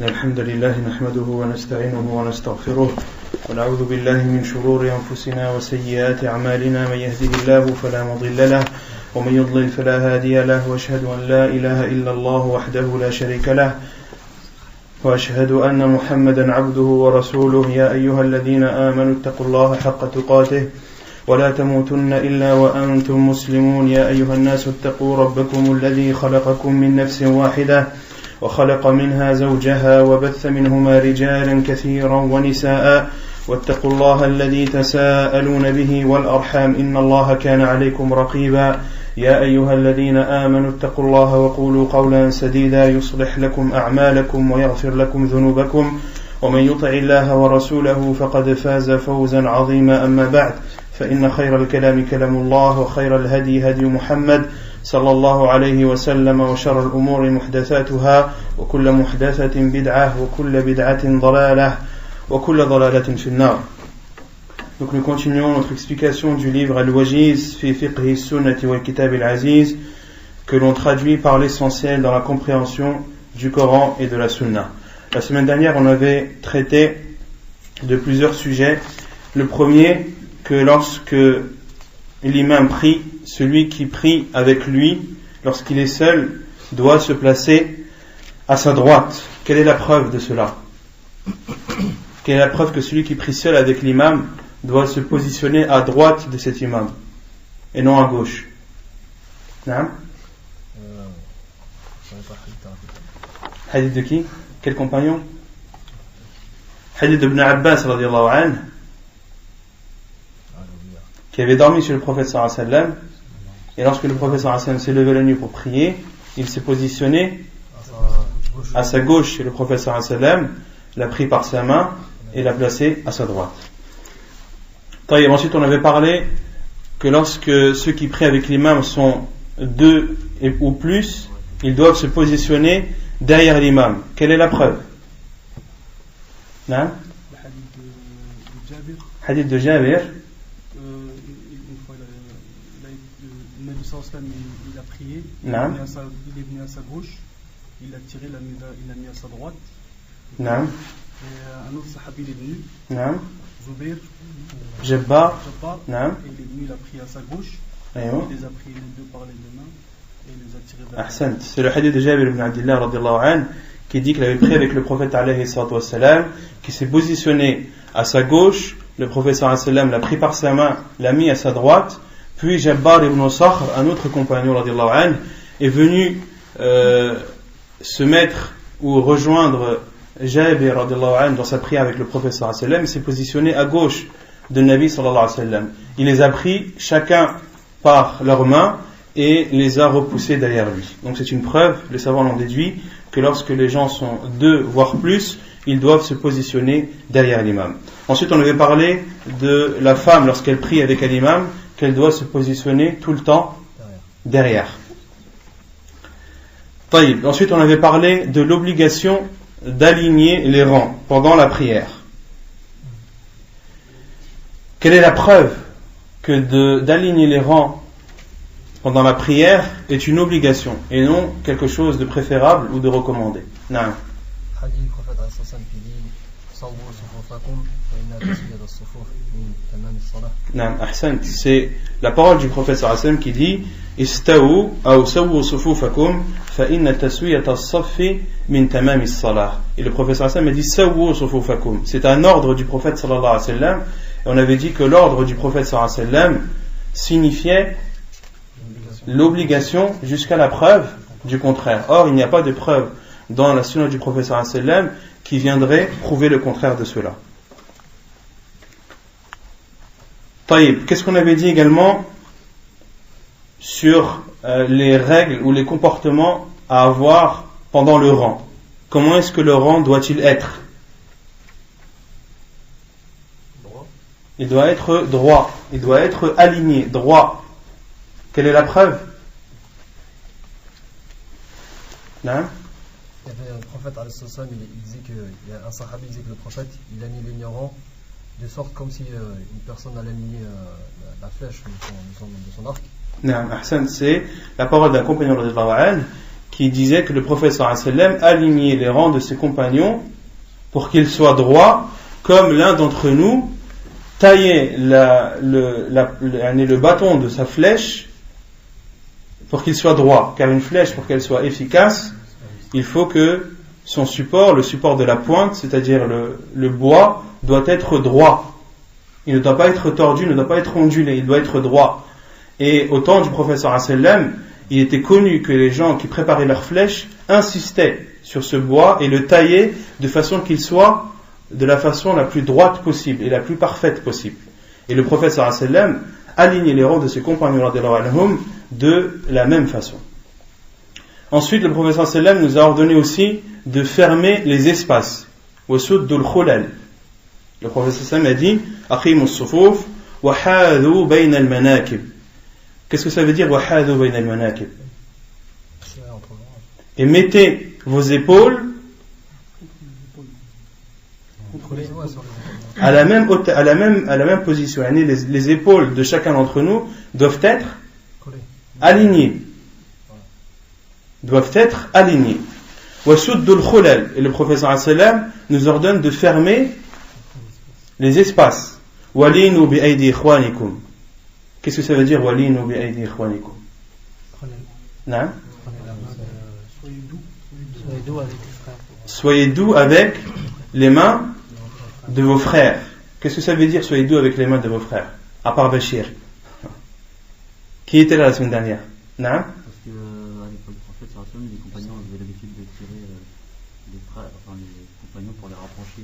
الحمد لله نحمده ونستعينه ونستغفره ونعوذ بالله من شرور أنفسنا وسيئات أعمالنا من يهده الله فلا مضل له ومن يضلل فلا هادي له وأشهد أن لا إله إلا الله وحده لا شريك له وأشهد أن محمدا عبده ورسوله يا أيها الذين آمنوا اتقوا الله حق تقاته ولا تموتن إلا وأنتم مسلمون يا أيها الناس اتقوا ربكم الذي خلقكم من نفس واحدة وخلق منها زوجها وبث منهما رجالا كثيرا ونساء واتقوا الله الذي تساءلون به والأرحام إن الله كان عليكم رقيبا يا أيها الذين آمنوا اتقوا الله وقولوا قولا سديدا يصلح لكم أعمالكم ويغفر لكم ذنوبكم ومن يطع الله ورسوله فقد فاز فوزا عظيما أما بعد فإن خير الكلام كلام الله وخير الهدي هدي محمد صلى الله عليه وسلم وشر الأمور محدثاتها وكل محدثة بدعة وكل بدعة ضلالة وكل ضلالة في النار. Donc nous continuons notre explication du livre Al-Wajiz fi fiqhi sunnati wal kitab al-aziz que l'on traduit par l'essentiel dans la compréhension du Coran et de la Sunna. La semaine dernière on avait traité de plusieurs sujets. Le premier, que lorsque l'imam prie, celui qui prie avec lui, lorsqu'il est seul, doit se placer à sa droite. Quelle est la preuve de cela? Quelle est la preuve que celui qui prie seul avec l'imam doit se positionner à droite de cet imam et non à gauche? Non? Hadith de qui? Quel compagnon? Hadith d'Ibn Abbas radiyallahu anhu, qui avait dormi sur le prophète sallallahu alayhi wa sallam, et lorsque le prophète sallallahu alayhi wa sallam s'est levé la nuit pour prier, il s'est positionné à sa gauche, et le prophète sallallahu alayhi wa sallam l'a pris par sa main et l'a placé à sa droite. Ensuite on avait parlé que lorsque ceux qui prient avec l'imam sont deux ou plus, ils doivent se positionner derrière l'imam. Quelle est la preuve? Non? Hadith de Jabir. Il a prié, il est venu à sa gauche, il a tiré, il l'a mis à sa droite. Et un autre sahabi il est venu, Zubair, Jabbar, et il est venu, il a prié à sa gauche, il les a pris les deux par les deux mains et il les a tirés vers Ahsant. C'est le hadith de Jabir ibn Abdillah radiyallahu anhu qui dit qu'il avait prié avec le prophète alayhi salatu wassalam, qui s'est positionné à sa gauche, le prophète sallallahu alayhi wa sallam l'a pris par sa main, l'a mis à sa droite. Puis Jabbar ibn Sakhr, un autre compagnon radiyallahu anhu, est venu se mettre ou rejoindre Jabir radiyallahu anhu dans sa prière avec le prophète sallallahu alayhi wa sallam. Il s'est positionné à gauche de Nabi sallallahu alayhi wa sallam. Il les a pris chacun par leurs mains et les a repoussés derrière lui. Donc c'est une preuve, les savants l'ont déduit, que lorsque les gens sont deux voire plus, ils doivent se positionner derrière l'imam. Ensuite on avait parlé de la femme lorsqu'elle prie avec l'imam, qu'elle doit se positionner tout le temps derrière. Ensuite, on avait parlé de l'obligation d'aligner les rangs pendant la prière. Quelle est la preuve que d'aligner les rangs pendant la prière est une obligation et non quelque chose de préférable ou de recommandé? Non. C'est la parole du prophète sallallahu alayhi wa sallam qui dit Istawu aw sawwu sufufakum fa inna taswiyata as-saffi min tamam as-salah. Et le prophète sallallahu alayhi wa sallam a dit Sawwu sufufakum. C'est un ordre du prophète sallallahu alayhi wa sallam, et on avait dit que l'ordre du prophète sallallahu alayhi wa sallam signifiait l'obligation jusqu'à la preuve du contraire. Or, il n'y a pas de preuve dans la sunna du prophète sallallahu alayhi wa sallam qui viendrait prouver le contraire de cela. Qu'est-ce qu'on avait dit également sur les règles ou les comportements à avoir pendant le rang? Comment est-ce que le rang doit-il être? Il doit être droit, il doit être aligné, droit. Quelle est la preuve? Non? Il y avait un prophète il disait que un sahabi disait que le prophète il alignait les rangs de sorte comme si une personne allait aligner la flèche de son arc. C'est la parole d'un compagnon qui disait que le prophète sallallahu alayhi wa sallam alignait les rangs de ses compagnons pour qu'ils soient droits, comme l'un d'entre nous taillait le bâton de sa flèche pour qu'il soit droit. Car une flèche, pour qu'elle soit efficace, il faut que son support, le support de la pointe, c'est-à-dire le bois, doit être droit. Il ne doit pas être tordu, il ne doit pas être ondulé, il doit être droit. Et au temps du prophète sallallahu alayhi wa sallam, il était connu que les gens qui préparaient leurs flèches insistaient sur ce bois et le taillaient de façon qu'il soit de la façon la plus droite possible et la plus parfaite possible. Et le prophète sallallahu alayhi wa sallam alignait les rangs de ses compagnons de la même façon. Ensuite, le prophète sallallahu alayhi wa sallam nous a ordonné aussi de fermer les espaces. وَسُدُّ الْخُلَلِ. Le prophète sallallahu alayhi wa sallam a dit أَقِيمُوا الصُّفُوفَ وَحَاذُوا بَيْنَ الْمَنَاكِبِ. Qu'est-ce que ça veut dire وَحَاذُوا بَيْنَ الْمَنَاكِبِ? Et mettez vos épaules à la même position. Les épaules de chacun d'entre nous doivent être alignées. وَسُدُّ الْخُلَلِ. Et le prophète sallallahu alayhi wa sallam nous ordonne de fermer les espaces. وَلِينُوا بِأَيْدِي إِخْوَانِكُمْ. Qu'est-ce que ça veut dire وَلِينُوا بِأَيْدِي إِخْوَانِكُمْ? Non? Soyez doux avec les mains de vos frères. Qu'est-ce que ça veut dire soyez doux avec les mains de vos frères? À part Bachir. Qui était là la semaine dernière? Non? Parce que à l'époque du prophète, les compagnons avaient l'habitude de tirer les frères, enfin les compagnons pour les rapprocher,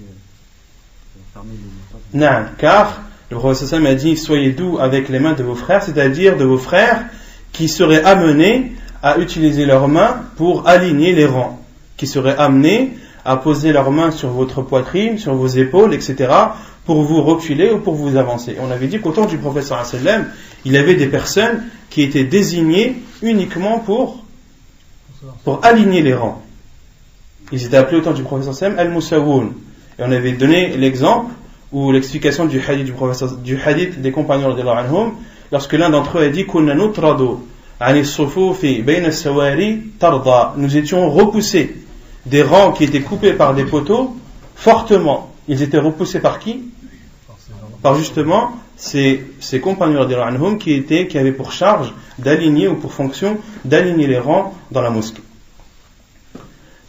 pour fermer les espaces. Non, car le prophète a dit soyez doux avec les mains de vos frères, c'est-à-dire de vos frères qui seraient amenés à utiliser leurs mains pour aligner les rangs, qui seraient amenés à poser leurs mains sur votre poitrine, sur vos épaules, etc., pour vous reculer ou pour vous avancer. On avait dit qu'au temps du prophète sallallahu alayhi wa sallam, il y avait des personnes qui étaient désignées uniquement pour aligner les rangs. Ils étaient appelés au temps du prophète sallallahu alayhi wa sallam al-Musawwoun. Et on avait donné l'exemple ou l'explication du hadith des compagnons radiyallahu anhum, lorsque l'un d'entre eux a dit kunna nutradu ani as-sufufi bayna as-sawari tarda. Nous étions repoussés des rangs qui étaient coupés par des poteaux fortement. Ils étaient repoussés par qui? Par justement ces compagnons radiyallahu anhum qui avaient pour charge d'aligner ou pour fonction d'aligner les rangs dans la mosquée.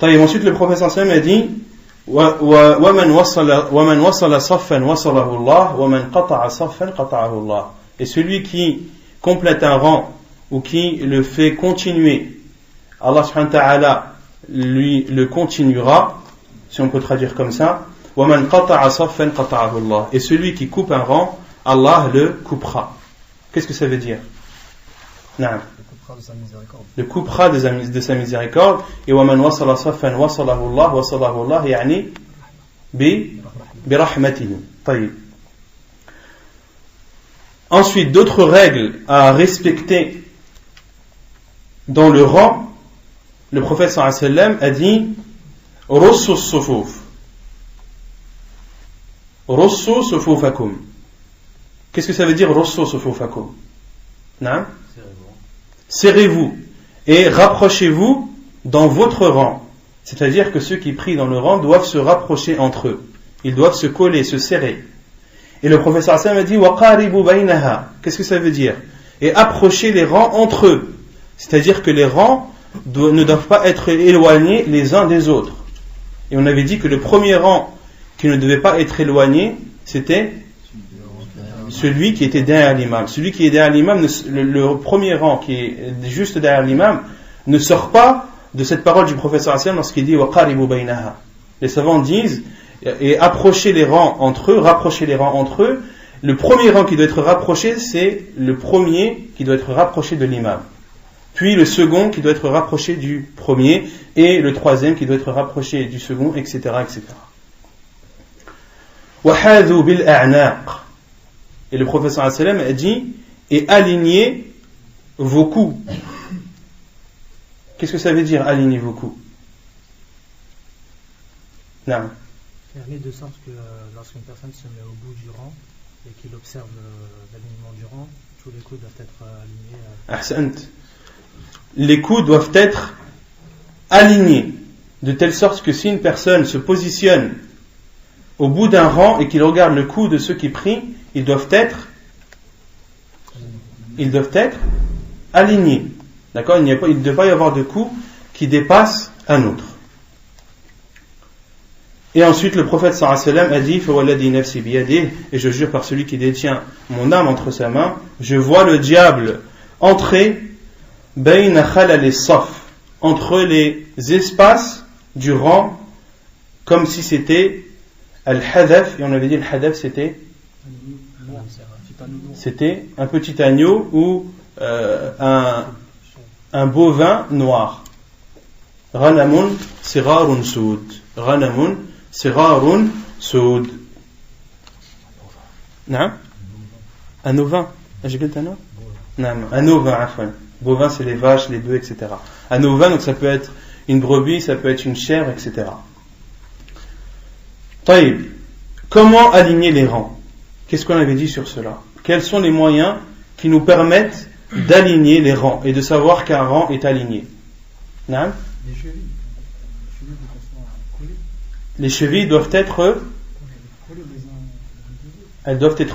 Ensuite le prophète sallallahu alayhi wa sallam a dit وَمَنْ وَصَلَ صَفًّا وَصَلَهُ اللَّهُ وَمَنْ قَطَعَ صَفًّا قَطَعَهُ اللَّهُ. Et celui qui complète un rang ou qui le fait continuer, Allah subhanahu wa ta'ala lui le continuera, si on peut traduire comme ça. وَمَنْ قَطَعَ صَفًّا قَطَعَهُ اللَّهُ. Et celui qui coupe un rang, Allah le coupera. Qu'est-ce que ça veut dire? Non. Le coupera de sa miséricorde. Et وَمَنْ وَصَلَ صَفًّا وَصَلَهُ اللَّهُ وَصَلَهُ اللَّهُ يعني برحمته. طيب. Ensuite, d'autres règles à respecter dans le rang. Le prophète sallallahu alayhi wa sallam a dit رُصُّوا الصُّفُوفِ رُصُّوا صُفُوفَكُمْ. Qu'est-ce que ça veut dire رُصُّوا صُفُوفَكُمْ? Non? Serrez-vous et rapprochez-vous dans votre rang. C'est-à-dire que ceux qui prient dans le rang doivent se rapprocher entre eux. Ils doivent se coller, se serrer. Et le professeur Hassan a dit وَقَارِبُوا بَيْنَهَا. Qu'est-ce que ça veut dire? Et approchez les rangs entre eux. C'est-à-dire que les rangs ne doivent pas être éloignés les uns des autres. Et on avait dit que le premier rang qui ne devait pas être éloigné, c'était celui qui était derrière l'imam. Celui qui est derrière l'imam, le premier rang qui est juste derrière l'imam, ne sort pas de cette parole du professeur Hassan lorsqu'il dit وَقَارِبُوا بَيْنَهَا. Les savants disent et approcher les rangs entre eux, rapprocher les rangs entre eux. Le premier rang qui doit être rapproché, c'est le premier qui doit être rapproché de l'imam. Puis le second qui doit être rapproché du premier, et le troisième qui doit être rapproché du second, etc. etc. وَحَاذُوا بِالْأَعْنَاقِ. Et le professeur sallam a dit et alignez vos coups. Qu'est-ce que ça veut dire aligner vos coups? Non. Fermer de sorte que lorsqu'une personne se met au bout du rang et qu'il observe l'alignement du rang, tous les coups doivent être alignés. Ahsant. Les coups doivent être alignés, de telle sorte que si une personne se positionne au bout d'un rang et qu'il regarde le cou de ceux qui prient, ils doivent être alignés. D'accord? Il ne doit pas y avoir de cou qui dépasse un autre. Et ensuite le prophète sallallahu alayhi wa sallam a dit fawalladhi nafsi biyadihi, et je jure par celui qui détient mon âme entre sa main, je vois le diable entrer bayna khalal as-saf, entre les espaces du rang, comme si c'était al-hadaf, et on avait dit le hadaf c'était un petit agneau ou un bovin noir. Ghanamun sirarun soud. Ghanamun sirarun soud. Non? Un ovin. J'ai dit un ovin? Non, un ovin, afin. Bovin, c'est les vaches, les bœufs, etc. Un ovin, donc ça peut être une brebis, ça peut être une chèvre, etc. Taïb. Comment aligner les rangs? Qu'est-ce qu'on avait dit sur cela? Quels sont les moyens qui nous permettent d'aligner les rangs et de savoir qu'un rang est aligné? Non? Les chevilles doivent être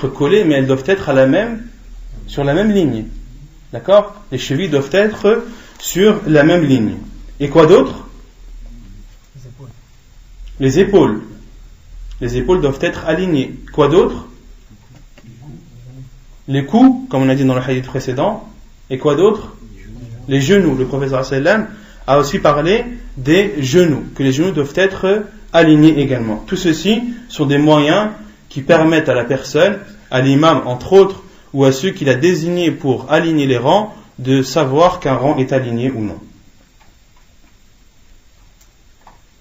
collées, mais elles doivent être sur la même ligne. D'accord? Les chevilles doivent être sur la même ligne. Et quoi d'autre? Les épaules. Les épaules doivent être alignées. Quoi d'autre? Les coups, comme on a dit dans le hadith précédent. Et quoi d'autre? Les genoux. Le prophète sallam a aussi parlé des genoux, que les genoux doivent être alignés également. Tout ceci sont des moyens qui permettent à la personne, à l'imam entre autres, ou à ceux qu'il a désignés pour aligner les rangs, de savoir qu'un rang est aligné ou non.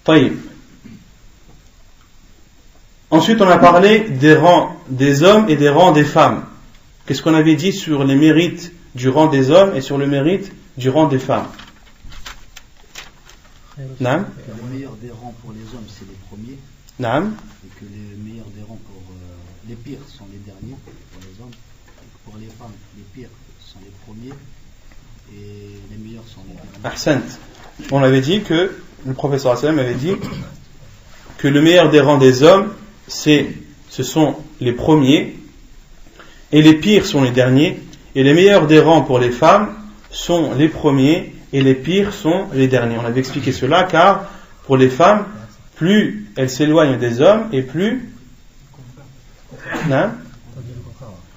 Taïb. Ensuite, on a parlé des rangs des hommes et des rangs des femmes. Qu'est-ce qu'on avait dit sur les mérites du rang des hommes et sur le mérite du rang des femmes? Naam. Le meilleur des rangs pour les hommes, c'est les premiers. Naam. Et que les meilleurs des rangs pour les pires sont les derniers pour les hommes. Et que pour les femmes, les pires sont les premiers. Et les meilleurs sont les derniers. Ahsant. On avait dit que, le professeur Hassan avait dit que le meilleur des rangs des hommes, ce sont les premiers, et les pires sont les derniers, et les meilleurs des rangs pour les femmes sont les premiers, et les pires sont les derniers. On avait expliqué cela car pour les femmes, plus elles s'éloignent des hommes et plus... Non?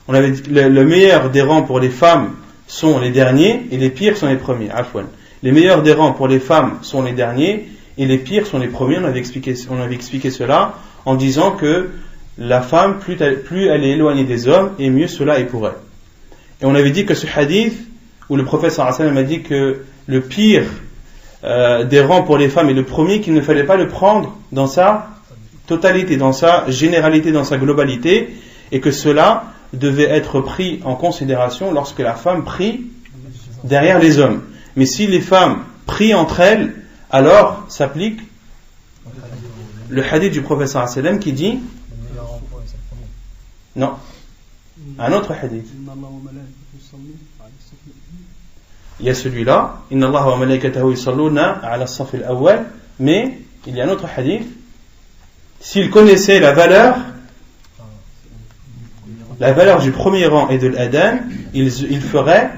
On avait dit le meilleur des rangs pour les femmes sont les derniers et les pires sont les premiers. Afwan. Les meilleurs des rangs pour les femmes sont les derniers et les pires sont les premiers. On avait expliqué cela en disant que la femme, plus elle est éloignée des hommes, et mieux cela est pour elle. Et on avait dit que ce hadith, où le prophète sallallahu alayhi wa sallam a dit que le pire des rangs pour les femmes est le premier, qu'il ne fallait pas le prendre dans sa totalité, dans sa généralité, dans sa globalité, et que cela devait être pris en considération lorsque la femme prie derrière les hommes. Mais si les femmes prient entre elles, alors s'applique le hadith du prophète sallallahu alayhi wa sallam qui dit non, un autre hadith. Il y a celui-là, Inna Allah wa malaikatahu yusalluna ala as-saf al-awwal, mais il y a un autre hadith. S'il connaissait la valeur du premier rang et de l'adhan, il ferait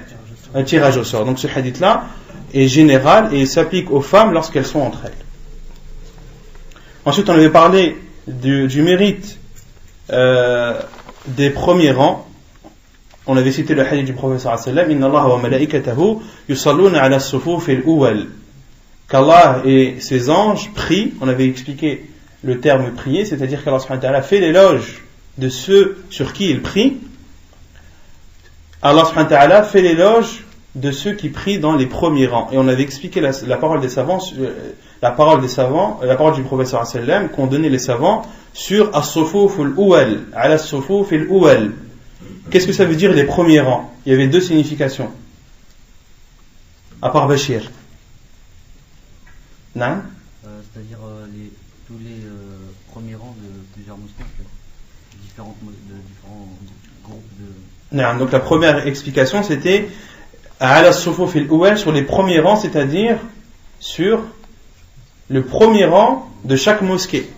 un tirage au sort. Donc ce hadith-là est général et il s'applique aux femmes lorsqu'elles sont entre elles. Ensuite, on avait parlé du mérite des premiers rangs. On avait cité le hadith du prophète sallallahu alayhi wa sallam, Inna Allah wa malaikatahu yusalluna ala as-sufuf al-awwal, qu'Allah et ses anges prient. On avait expliqué le terme prier, c'est-à-dire qu'Allah subhanahu wa ta'ala fait l'éloge de ceux sur qui il prie. Allah subhanahu wa ta'ala fait l'éloge de ceux qui prient dans les premiers rangs. Et on avait expliqué la parole des savants, la parole du prophète sallallahu alayhi wa sallam qu'ont donné les savants sur as-sufuf al-awwal, ala as-sufuf al-awwal. Qu'est-ce que ça veut dire les premiers rangs? Il y avait deux significations. À part Bachir. Non? C'est-à-dire tous les premiers rangs de plusieurs mosquées, différents groupes de... Non, donc la première explication c'était Ala Sufuf al-Awwal, sur les premiers rangs, c'est-à-dire sur le premier rang de chaque mosquée,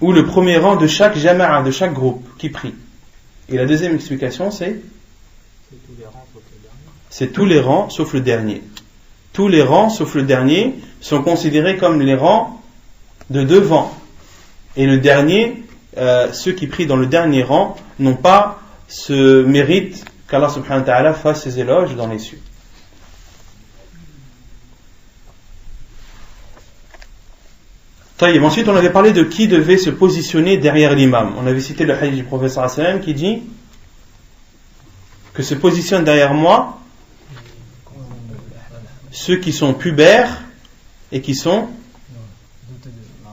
ou le premier rang de chaque jama'a, de chaque groupe qui prie. Et la deuxième explication, c'est tous les rangs sauf le dernier. Tous les rangs sauf le dernier sont considérés comme les rangs de devant. Et le dernier, ceux qui prient dans le dernier rang n'ont pas ce mérite qu'Allah subhanahu wa ta'ala fasse ses éloges dans les cieux. Ensuite, on avait parlé de qui devait se positionner derrière l'imam. On avait cité le hadith du prophète sallallahu alayhi wa sallam qui dit que se positionnent derrière moi ceux qui sont pubères et qui sont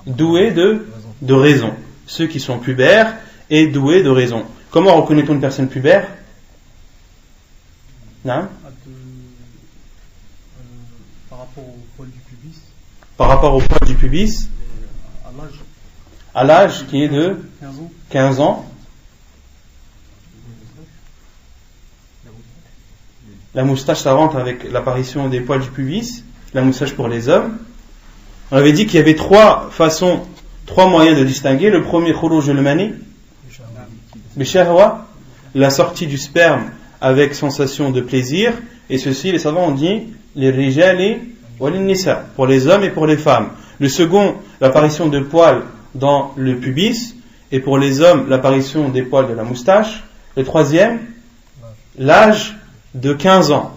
doués de raison. Ceux qui sont pubères et doués de raison. Comment reconnaît-on une personne pubère? Non? Par rapport au poil du pubis. Par rapport au poil du pubis. À l'âge qui est de 15 ans. La moustache, ça rentre avec l'apparition des poils du pubis. La moustache pour les hommes. On avait dit qu'il y avait trois moyens de distinguer. Le premier, khuruj al-mani, bishahwa, la sortie du sperme avec sensation de plaisir. Et ceci, les savants ont dit, les rijali wa lin-nisa, pour les hommes et pour les femmes. Le second, l'apparition de poils dans le pubis, et pour les hommes, l'apparition des poils de la moustache. Le troisième, l'âge de 15 ans.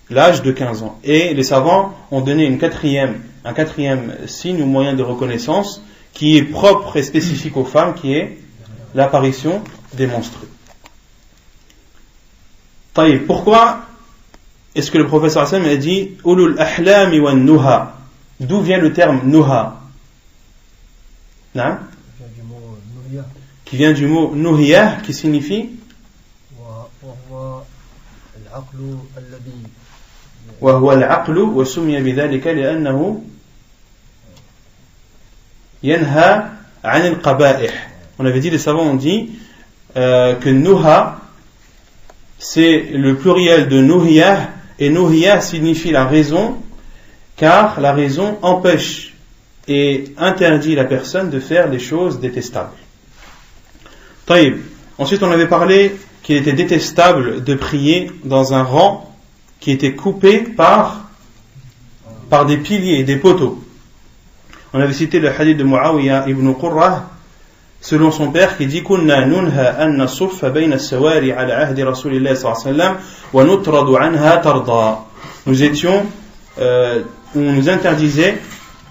L'âge de 15 ans. Et les savants ont donné un quatrième signe ou moyen de reconnaissance qui est propre et spécifique aux femmes, qui est l'apparition des menstrues. Pourquoi est-ce que le professeur Hassan a dit ulul ahlami wan nuha? D'où vient le terme nuha? Qui vient du mot nuhiyah, qui signifie وهو العقل وسمي بذلك لأنه ينهى عن القبائح. On avait dit, les savants ont dit que nuha c'est le pluriel de nuhiyah, et nuhiyah signifie la raison, car la raison empêche et interdit la personne de faire des choses détestables. Ensuite, on avait parlé qu'il était détestable de prier dans un rang qui était coupé par des piliers, des poteaux. On avait cité le hadith de Muawiyah ibn Qurrah, selon son père, qui dit Kunna nunha an nasuffa bayna as-sawari ala ahdi Rasulillah sallallahu alayhi wa sallam wa nutradu anha tarda. On nous interdisait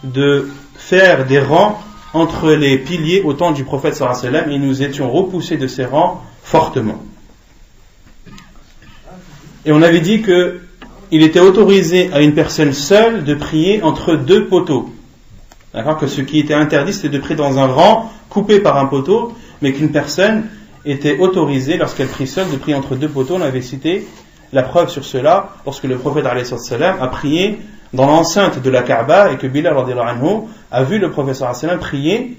de faire des rangs entre les piliers au temps du prophète sallallahu alayhi wa sallam, et nous étions repoussés de ces rangs fortement. Et on avait dit que il était autorisé à une personne seule de prier entre deux poteaux. D'accord? Que ce qui était interdit, c'était de prier dans un rang coupé par un poteau, mais qu'une personne était autorisée, lorsqu'elle prie seule, de prier entre deux poteaux. On avait cité la preuve sur cela lorsque le prophète a prié dans l'enceinte de la Kaaba, et que Bilal radhiyallahu anhu a vu le prophète prier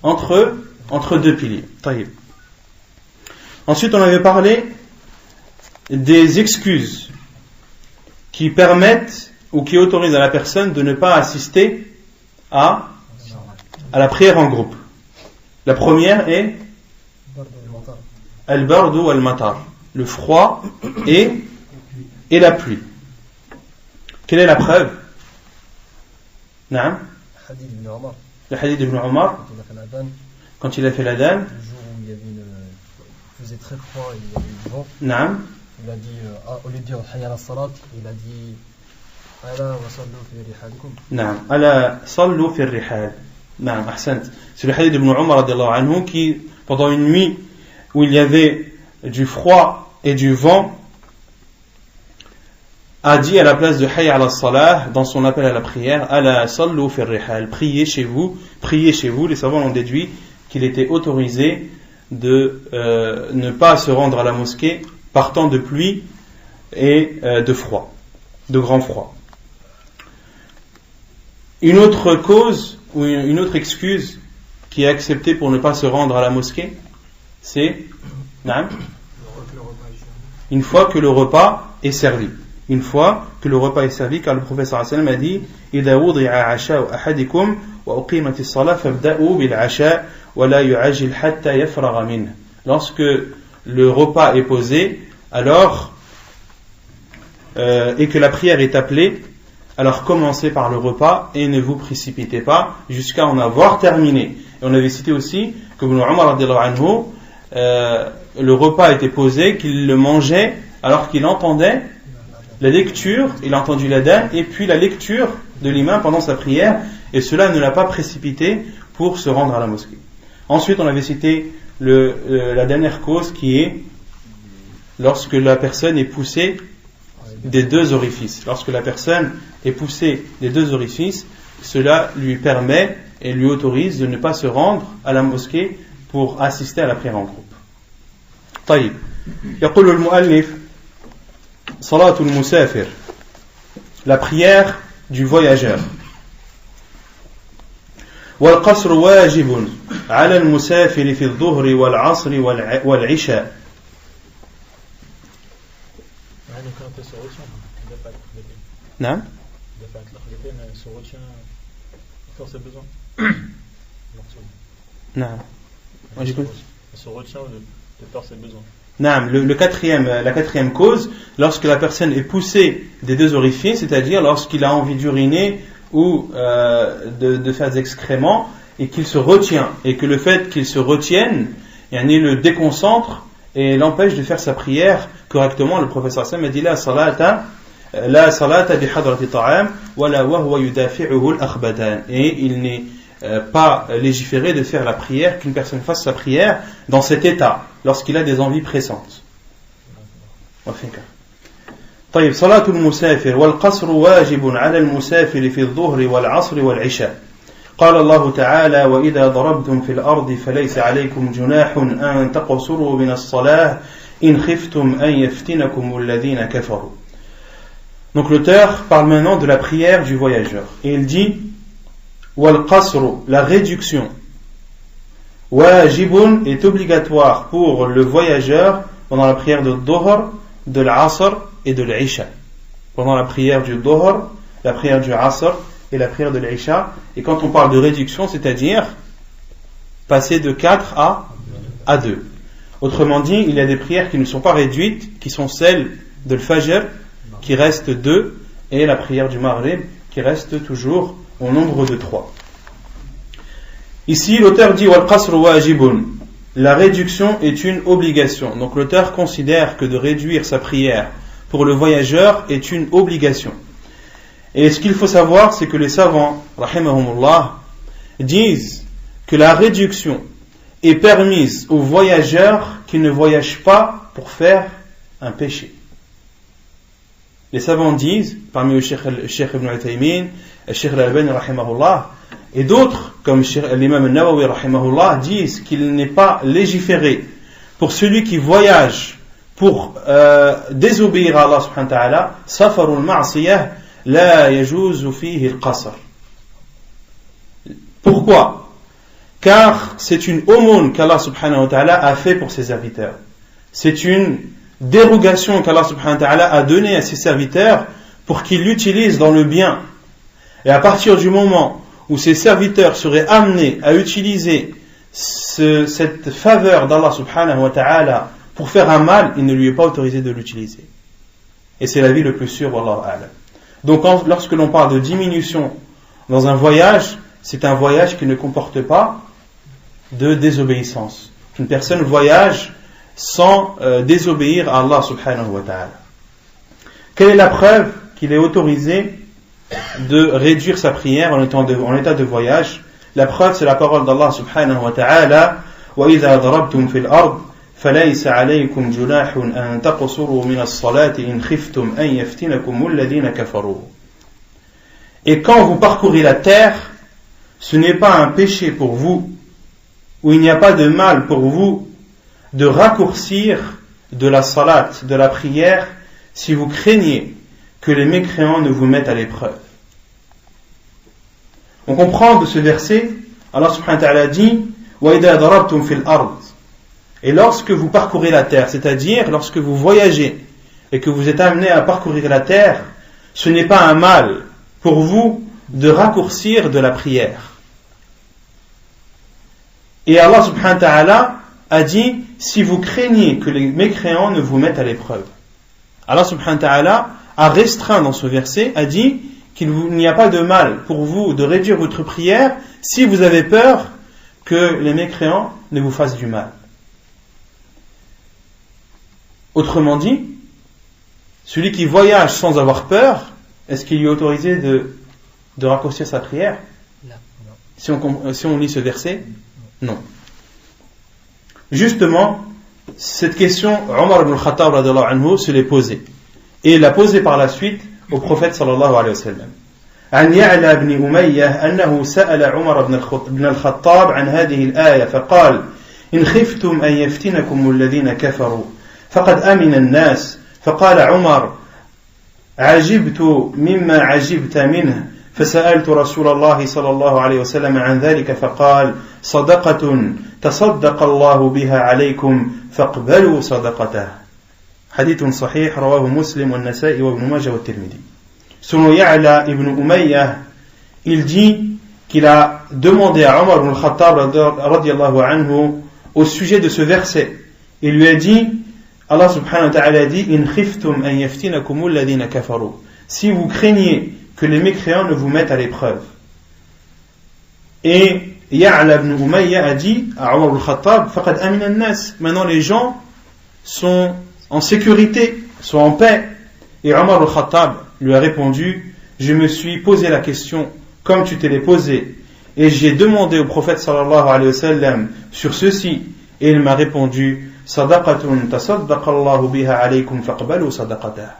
entre deux piliers. Taïb. Ensuite, on avait parlé des excuses qui permettent ou qui autorisent à la personne de ne pas assister à la prière en groupe. La première est al-bardu wal-matar, le froid et la pluie. Quelle est la preuve? Le hadith d'Ibn Omar, quand il a fait l'adhan, le jour où il faisait très froid et il y avait du vent. Il a dit, au lieu de dire hayya ala salat, il a dit ala wa sallu fi rihalikum. Ala sallu fi rihal. Ahsant. C'est le hadith d'Ibn Omar radhiyallahu anhu qui, pendant une nuit où il y avait du froid et du vent, a dit à la place de hayya ala salah, dans son appel à la prière, ala sallu fi rihal, priez chez vous. Les savants ont déduit qu'il était autorisé de ne pas se rendre à la mosquée par temps de pluie et de froid, de grand froid. Une autre cause ou une autre excuse qui est acceptée pour ne pas se rendre à la mosquée, c'est une fois que le repas est servi. une fois que le repas est servi, car le prophète sallallahu alayhi wa sallam a dit إِذَا وُضِعَ عَشَاءُ أَحَدِكُمْ وَأُقِيمَتِ الصَّلَاةِ فَابْدَأُوا بِالْعَشَاءِ وَلَا يُعَجِّلْ حَتَّى يَفْرَغَ مِنْهُ. Lorsque le repas est posé, alors et que la prière est appelée, alors commencez par le repas et ne vous précipitez pas jusqu'à en avoir terminé. Et on avait cité aussi que Ibn Umar radiyallahu anhu, le repas était posé, qu'il le mangeait alors qu'il entendait la lecture, il a entendu l'adhan et puis la lecture de l'imam pendant sa prière, et cela ne l'a pas précipité pour se rendre à la mosquée. Ensuite, on avait cité la dernière cause qui est lorsque la personne est poussée des deux orifices. Lorsque la personne est poussée des deux orifices, cela lui permet et lui autorise de ne pas se rendre à la mosquée pour assister à la prière en groupe. طيب يقول المؤلف صلاة المسافر, la prière du voyageur. والقصر واجب على المسافر في الظهر والعصر والعشاء. نعم. نعم. La quatrième cause, lorsque la personne est poussée des deux orifices, c'est-à-dire lorsqu'il a envie d'uriner ou de faire des excréments et qu'il se retient, et que le fait qu'il se retienne le déconcentre et l'empêche de faire sa prière correctement. Le professeur Sam a dit la salata bi hadrati ta'am wala wa huwa yudafi'uhu al-akhbatan, et il n'est pas légiféré de faire la prière, qu'une personne fasse sa prière dans cet état lorsqu'il a des envies pressantes. طيب صلاة المسافر والقصر واجب على المسافر في الظهر والعصر والعشاء. قال الله تعالى وإذا ضربتم في الأرض فليس عليكم جناح أن تقصروا من الصلاة إن خفتم أن يفتنكم الذين كفروا. Donc l'auteur parle maintenant de la prière du voyageur et il dit wal-qasru, la réduction, wajibun, est obligatoire pour le voyageur pendant la prière de Dhuhr, de l'Asr et de l'Isha. Pendant la prière du Dhuhr, la prière du Asr et la prière de l'Isha. Et quand on parle de réduction, c'est-à-dire passer de 4 à 2. Autrement dit, il y a des prières qui ne sont pas réduites, qui sont celles de l'Fajr, qui restent 2, et la prière du Maghrib, qui reste toujours au nombre de 3. Ici, l'auteur dit wal-qasr wajibun, la réduction est une obligation. Donc l'auteur considère que de réduire sa prière pour le voyageur est une obligation. Et ce qu'il faut savoir, c'est que les savants, rahimahumullah, disent que la réduction est permise aux voyageurs qui ne voyagent pas pour faire un péché. Les savants disent, parmi le Cheikh Ibn Uthaymin, le Cheikh Al-Albani rahimahullah, et d'autres, comme l'imam Al-Nawawi rahimahullah, disent qu'il n'est pas légiféré pour celui qui voyage pour désobéir à Allah subhanahu wa ta'ala, safarul ma'siyah la yajuzu fihi al-qasr. Pourquoi? Car c'est une aumône qu'Allah subhanahu wa ta'ala a fait pour ses serviteurs. C'est une dérogation qu'Allah subhanahu wa ta'ala a donnée à ses serviteurs pour qu'ils l'utilisent dans le bien. Et à partir du moment où ses serviteurs seraient amenés à utiliser cette faveur d'Allah subhanahu wa ta'ala pour faire un mal, il ne lui est pas autorisé de l'utiliser. Et c'est l'avis le plus sûr, wallahu a'lam. Donc lorsque l'on parle de diminution dans un voyage, c'est un voyage qui ne comporte pas de désobéissance. Une personne voyage sans désobéir à Allah subhanahu wa ta'ala. Quelle est la preuve qu'il est autorisé de réduire sa prière en état de voyage? La preuve, c'est la parole d'Allah subhanahu wa ta'ala وَإِذَا ضَرَبْتُمْ فِي الْأَرْضِ فَلَيْسَ عَلَيْكُمْ جُنَاحٌ أَن تَقْصُرُوا مِنَ الصَّلَاةِ إِنْ خِفْتُمْ أَن يَفْتِنَكُمُ الَّذِينَ كَفَرُوا. Et quand vous parcourez la terre, ce n'est pas un péché pour vous, ou il n'y a pas de mal pour vous de raccourcir de la salat, de la prière, si vous craignez que les mécréants ne vous mettent à l'épreuve. On comprend de ce verset, Allah subhanahu wa ta'ala dit وَإِذَا ضَرَبْتُمْ فِي الْأَرْضِ, et lorsque vous parcourez la terre, c'est-à-dire lorsque vous voyagez et que vous êtes amené à parcourir la terre, ce n'est pas un mal pour vous de raccourcir de la prière. Et Allah subhanahu wa ta'ala a dit, si vous craignez que les mécréants ne vous mettent à l'épreuve. Allah subhanahu wa ta'ala a restreint dans ce verset, a dit qu'il n'y a pas de mal pour vous de réduire votre prière si vous avez peur que les mécréants ne vous fassent du mal. Autrement dit, celui qui voyage sans avoir peur, est-ce qu'il lui est autorisé de raccourcir sa prière? Si on lit ce verset, non. Justement, cette question, Omar ibn al-Khattab radhiyallahu anhu se l'est posée. Et il l'a posée par la suite au prophète sallallahu alayhi wa sallam. عن يعلى بن أمية أنه سأل عمر بن الخطاب عن هذه الآية فقال إن خفتم أن يفتنكم الذين كفروا فقد أمن الناس فقال عمر عجبت مما عجبت منه فسألت رسول الله صلى الله عليه وسلم عن ذلك فقال صدقة تصدق الله بها عليكم فاقبلوا صدقته. حديث صحيح رواه مسلم والنسائي وابن ماجه والترمذي. Selon Ya'la ibn Umayyah, il dit qu'il a demandé à Omar ibn al-Khattab radiyallahu anhu au sujet de ce verset. Il lui a dit, Allah subhanahu wa ta'ala a dit, in khiftum an yaftinakum alladhina kafaru. Si vous craignez que les mécréants ne vous mettent à l'épreuve. Et Ya'la ibn Umayyah a dit à Omar ibn al-Khattab, faqad amina an-nas. Maintenant les gens sont en sécurité, sont en paix. Et Omar ibn al-Khattab lui a répondu, je me suis posé la question comme tu te l'es posée et j'ai demandé au prophète sallallahu alayhi wa sallam sur ceci et il m'a répondu, sadaqatun tasaddaqallahu biha alaykum faqbalu sadaqatah.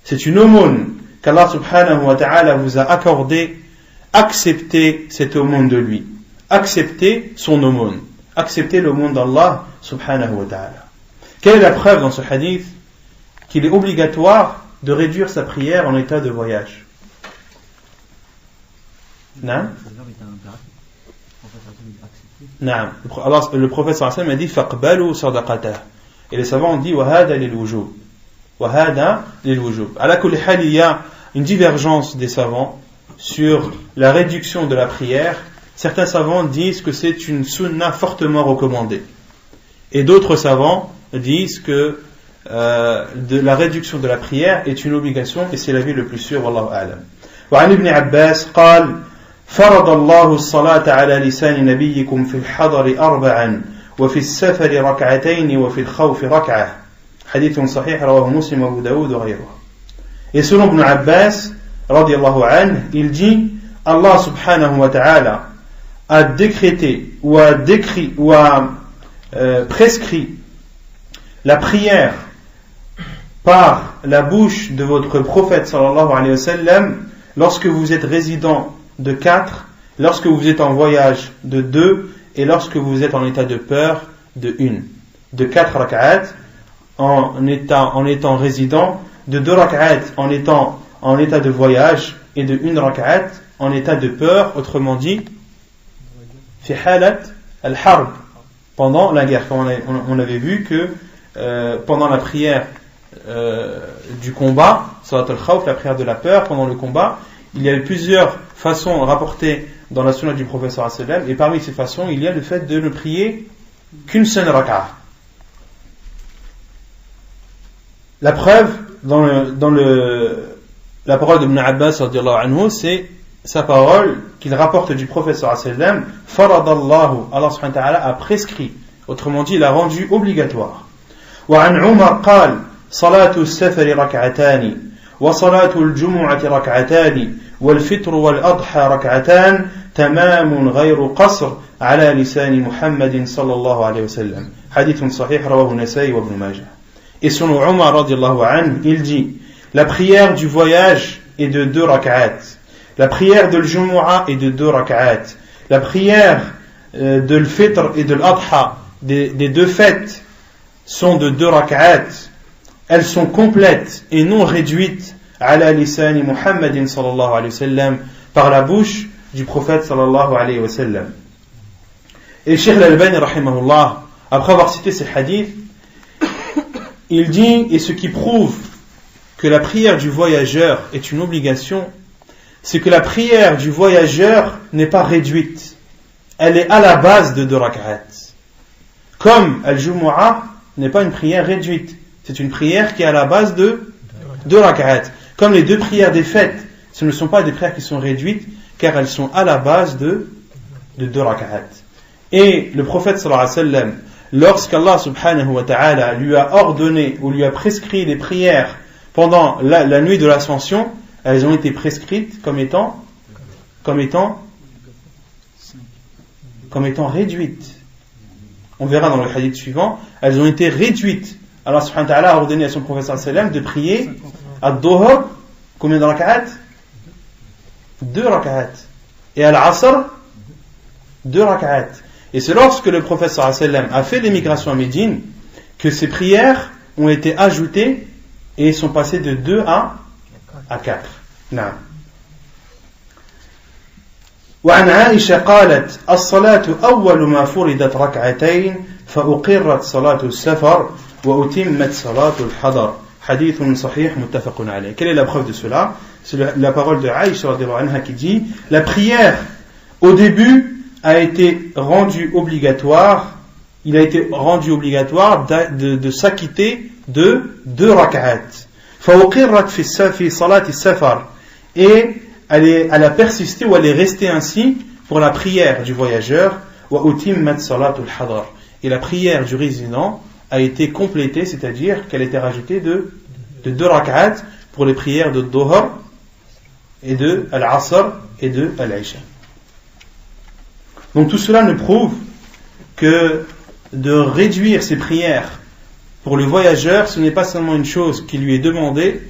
C'est une aumône qu'Allah subhanahu wa ta'ala vous a accordée, acceptez cette aumône de lui, acceptez son aumône, acceptez l'aumône d'Allah subhanahu wa ta'ala. Quelle est la preuve dans ce hadith qu'il est obligatoire de réduire sa prière en état de voyage? Non? Non. Le prophète sallallahu alayhi wa sallam a dit faqbalu sadaqatah. Et les savants ont dit wa hada lil wujub. Wa hada lil wujub. Ala kulli hal, il y a une divergence des savants sur la réduction de la prière. Certains savants disent que c'est une sunna fortement recommandée. Et d'autres savants disent que de la réduction de la prière est une obligation et c'est l'avis le plus sûr wallahu a'lam. وعن ابن عباس قال فرض الله الصلاة على لسان نبيكم في الحضر 4 وفي السفر 2 وفي الخوف 1. حديث صحيح رواه مسلم وابو داود وغيره. Et selon Ibn Abbas radiyallahu anhu, il dit Allah subhanahu wa ta'ala a décrété ou a décrit ou a prescrit la prière par la bouche de votre prophète sallallahu alayhi wa sallam lorsque vous êtes résident de 4, lorsque vous êtes en voyage de 2 et lorsque vous êtes en état de peur de 1. De 4 rak'at en étant résident, de 2 rak'at en étant en état de voyage et de 1 rak'at en état de peur, autrement dit fi halat al-harb, pendant la guerre. Comme on avait vu que pendant la prière du combat, salat al-khawf, la prière de la peur, pendant le combat, il y a plusieurs façons rapportées dans la sunna du prophète sallallahu alayhi wa sallam, et parmi ces façons, il y a le fait de ne prier qu'une seule rak'a. La preuve dans la parole d'Ibn Abbas radiyallahu anhu, c'est sa parole qu'il rapporte du prophète sallallahu alayhi wa sallam, faradallahu, Allah subhanahu wa ta'ala a prescrit, autrement dit, il a rendu obligatoire. وعن عمر قال صلاة السفر 2 وصلاة الجمعة 2 والفطر والأضحى 2 تمام غير قصر على لسان محمد صلى الله عليه وسلم. حديث صحيح رواه النسائي وابن ماجه. Et selon Omar radiyallahu anhu, il dit la prière du voyage est de 2 rak'at, la prière de l'Jumu'ah est de 2 rak'at, la prière de l'Fitr et de l'Adha, des 2 fêtes, sont de 2 rak'at. Elles sont complètes et non réduites ala lisani Muhammadin sallallahu alayhi wa sallam, par la bouche du prophète sallallahu alayhi wa sallam. Et Cheikh Al-Albani rahimahullah, après avoir cité ces hadiths, il dit, et ce qui prouve que la prière du voyageur est une obligation, c'est que la prière du voyageur n'est pas réduite. Elle est à la base de 2 rak'at. Comme Al-Jumu'ah n'est pas une prière réduite. C'est une prière qui est à la base de 2 rak'at. Comme les 2 prières des fêtes, ce ne sont pas des prières qui sont réduites, car elles sont à la base de 2 rak'at. Et le prophète sallallahu alayhi wa sallam, lorsqu'Allah subhanahu wa ta'ala lui a ordonné ou lui a prescrit les prières pendant la nuit de l'ascension, elles ont été prescrites comme étant réduites. On verra dans le hadith suivant, elles ont été réduites. Allah subhanahu wa ta'ala a ordonné à son prophète sallallahu alayhi wa sallam de prier ad-duhr, combien de rak'at? 2 rak'at. Et à l'asr, 2 rak'at. Et c'est lorsque le prophète sallallahu alayhi wa sallam a fait l'émigration à Médine que ces prières ont été ajoutées et sont passées de 2 à 4. نعم. وعن عائشة قالت: الصلاة أول ما فرضت ركعتين فأقرت صلاة السفر وأتمت صلاة الحضر. حديث صحيح متفق عليه. Quelle est la preuve de cela? C'est la parole de Aïcha radhiyallahu anha qui dit: la prière au début a été rendue obligatoire. Il a été rendu obligatoire de s'acquitter de 2 rak'at. فأقرت في صلاة السفر. Et elle a persisté ou elle est restée ainsi pour la prière du voyageur. Et la prière du résident a été complétée, c'est-à-dire qu'elle était rajoutée de 2 rak'at pour les prières de Dhuhr et de Al-Asr et de Al-Isha. Donc tout cela nous prouve que de réduire ces prières pour le voyageur, ce n'est pas seulement une chose qui lui est demandée,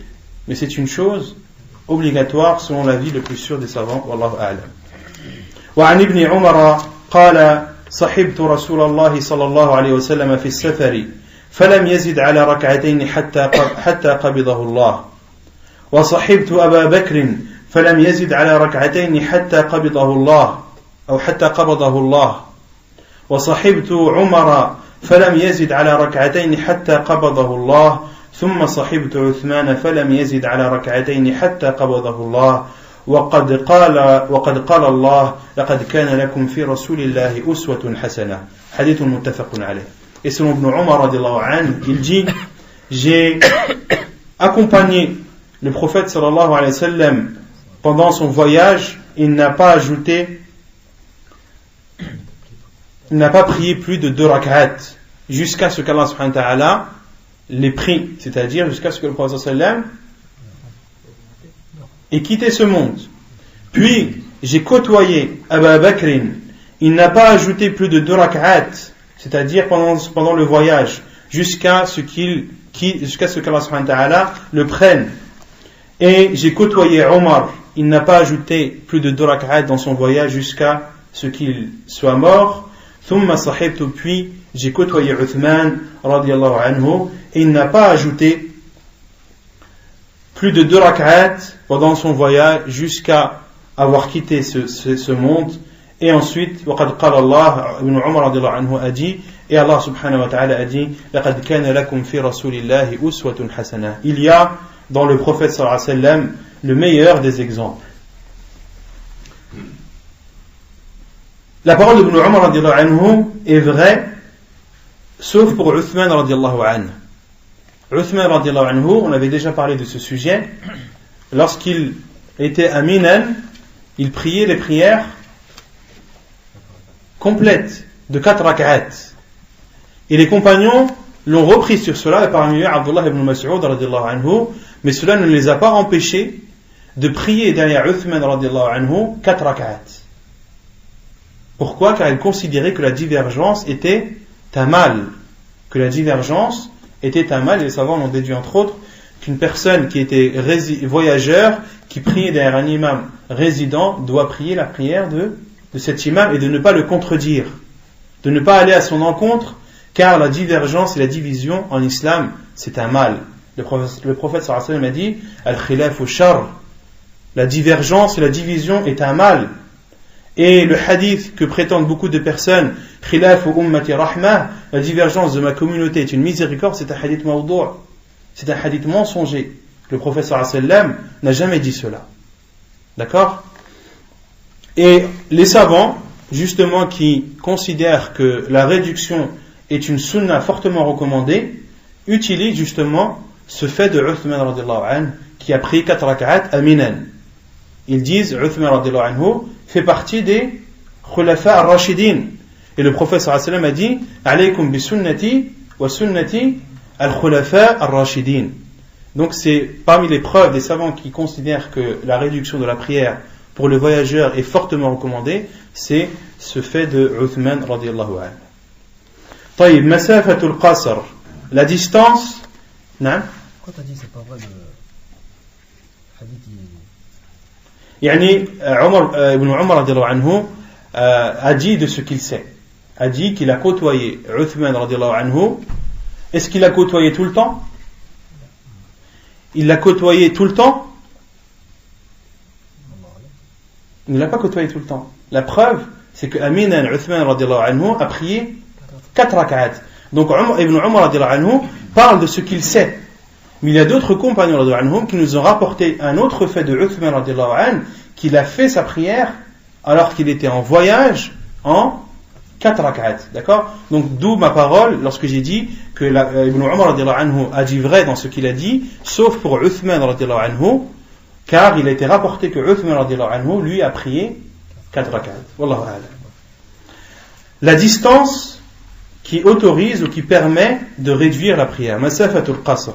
mais c'est une chose obligatoire selon l'avis le plus sûr des savants. Wallahu a'lam. وعن ابن عمر قال: صحبت رسول الله صلى الله عليه وسلم في السفر فلم يزد على ركعتين حتى قبضه الله. وصحبت أبا بكر فلم يزد على ركعتين حتى قبضه الله أو حتى قبضه الله. وصحبت عمر فلم يزد على ركعتين حتى قبضه الله. ثم صحبت عثمان فلم يزد على ركعتين حتى قبضه الله. وقد قال الله: لقد كان لكم في رسول الله أسوة حسنة. حديث متفق عليه. Et selon Ibn Umar radiallahu anhu, il dit: j'ai accompagné le prophète sallallahu alayhi wa sallam pendant son voyage. Il n'a pas prié plus de 2 rak'at jusqu'à ce qu'Allah subhanahu wa ta'ala les prie, c'est-à-dire jusqu'à ce que le prophète sallallahu alayhi wa sallam ait quitté ce monde. Puis j'ai côtoyé Abu Bakr, il n'a pas ajouté plus de 2 rak'at, c'est-à-dire pendant le voyage, jusqu'à ce qu'Allah subhanahu wa ta'ala le prenne. Et j'ai côtoyé Omar, il n'a pas ajouté plus de 2 rak'at dans son voyage jusqu'à ce qu'il soit mort. ثم صحبت, puis j'ai côtoyé Uthman radiyallahu anhu, et il n'a pas ajouté plus de 2 rak'at pendant son voyage jusqu'à avoir quitté ce monde. Et ensuite, وقد قال الله, Ibn Umar radiyallahu anhu a dit, et Allah subhanahu wa ta'ala a dit: لقد كان لكم في رسول الله أسوة حسنة. Il y a dans le prophète sallallahu alayhi wa sallam le meilleur des exemples. La parole d'Ibn Umar radiallahu anhu est vraie, sauf pour Uthman radiallahu anhu. Uthman radiallahu anhu, on avait déjà parlé de ce sujet. Lorsqu'il était à Minan, il priait les prières complètes de 4 rak'at. Et les compagnons l'ont repris sur cela, et parmi eux Abdullah ibn Mas'ud radiallahu anhu, mais cela ne les a pas empêchés de prier derrière Uthman radiallahu anhu 4 rak'at. Pourquoi? Car ils considéraient que la divergence était un mal. Que la divergence était un mal, et les savants ont déduit entre autres qu'une personne qui était voyageur, qui priait derrière un imam résident, doit prier la prière de cet imam et de ne pas le contredire, de ne pas aller à son encontre, car la divergence et la division en islam, c'est un mal. Le prophète sallallahu alayhi wa sallam a dit: Al-khilafu shar, la divergence et la division est un mal. Et le hadith que prétendent beaucoup de personnes, khilafu ummati rahmah, la divergence de ma communauté est une miséricorde, c'est un hadith mawdou', c'est un hadith mensonger. Le prophète sallallahu alayhi wa sallam n'a jamais dit cela. D'accord? Et les savants, justement, qui considèrent que la réduction est une sunna fortement recommandée, utilisent justement ce fait de Uthman radhiyallahu anhu qui a pris 4 rak'at à Minan. Ils disent Uthman radhiyallahu anhu fait partie des khulafa ar-rashidin. Et le prophète sallallahu alayhi wa sallam a dit alaykum bi sunnati wa sunnati al-khulafa ar-rashidin. Donc c'est parmi les preuves des savants qui considèrent que la réduction de la prière pour le voyageur est fortement recommandée, c'est ce fait de Uthman radhiyallahu anhu. طيب مسافة القصر, la distance. نعم. Pourquoi t'as dit c'est pas vrai le hadith يعني Ibn Umar radhiyallahu anhu a dit de ce qu'il sait, a dit qu'il a côtoyé Uthman radhiyallahu anhu. Est-ce qu'il a côtoyé tout le temps? Il l'a côtoyé tout le temps? Il ne l'a pas côtoyé tout le temps. La preuve, c'est que Aminan Uthman radhiyallahu anhu a prié 4 rak'at. Donc Ibn Umar radhiyallahu anhu parle de ce qu'il sait. Mais il y a d'autres compagnons radhiyallahu anhum qui nous ont rapporté un autre fait de Uthman radhiyallahu anhu, qu'il a fait sa prière alors qu'il était en voyage en 4 rak'at. D'accord? Donc d'où ma parole lorsque j'ai dit que Ibn Umar radhiyallahu anhu a dit vrai dans ce qu'il a dit, sauf pour Uthman radhiyallahu anhu, car il a été rapporté que Uthman radhiyallahu anhu lui a prié 4 rak'at. Wallahu a'lam. La distance qui autorise ou qui permet de réduire la prière. Masafatul qasr.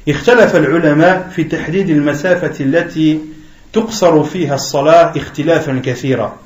اختلف العلماء في تحديد المسافة التي تقصر فيها الصلاة اختلافا كثيرا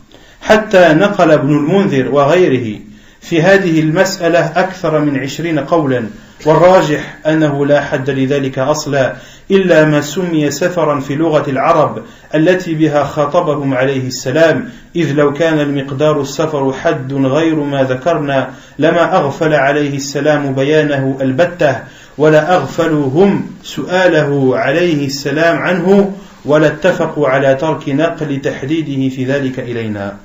حتى نقل ابن المنذر وغيره في هذه المسألة أكثر من 20 قولا والراجح أنه لا حد لذلك أصلا إلا ما سمي سفرا في لغة العرب التي بها خاطبهم عليه السلام إذ لو كان المقدار السفر حد غير ما ذكرنا لما أغفل عليه السلام بيانه البتة ولا أغفلهم سؤاله عليه السلام عنه ولا اتفقوا على ترك نقل تحديده في ذلك إلينا.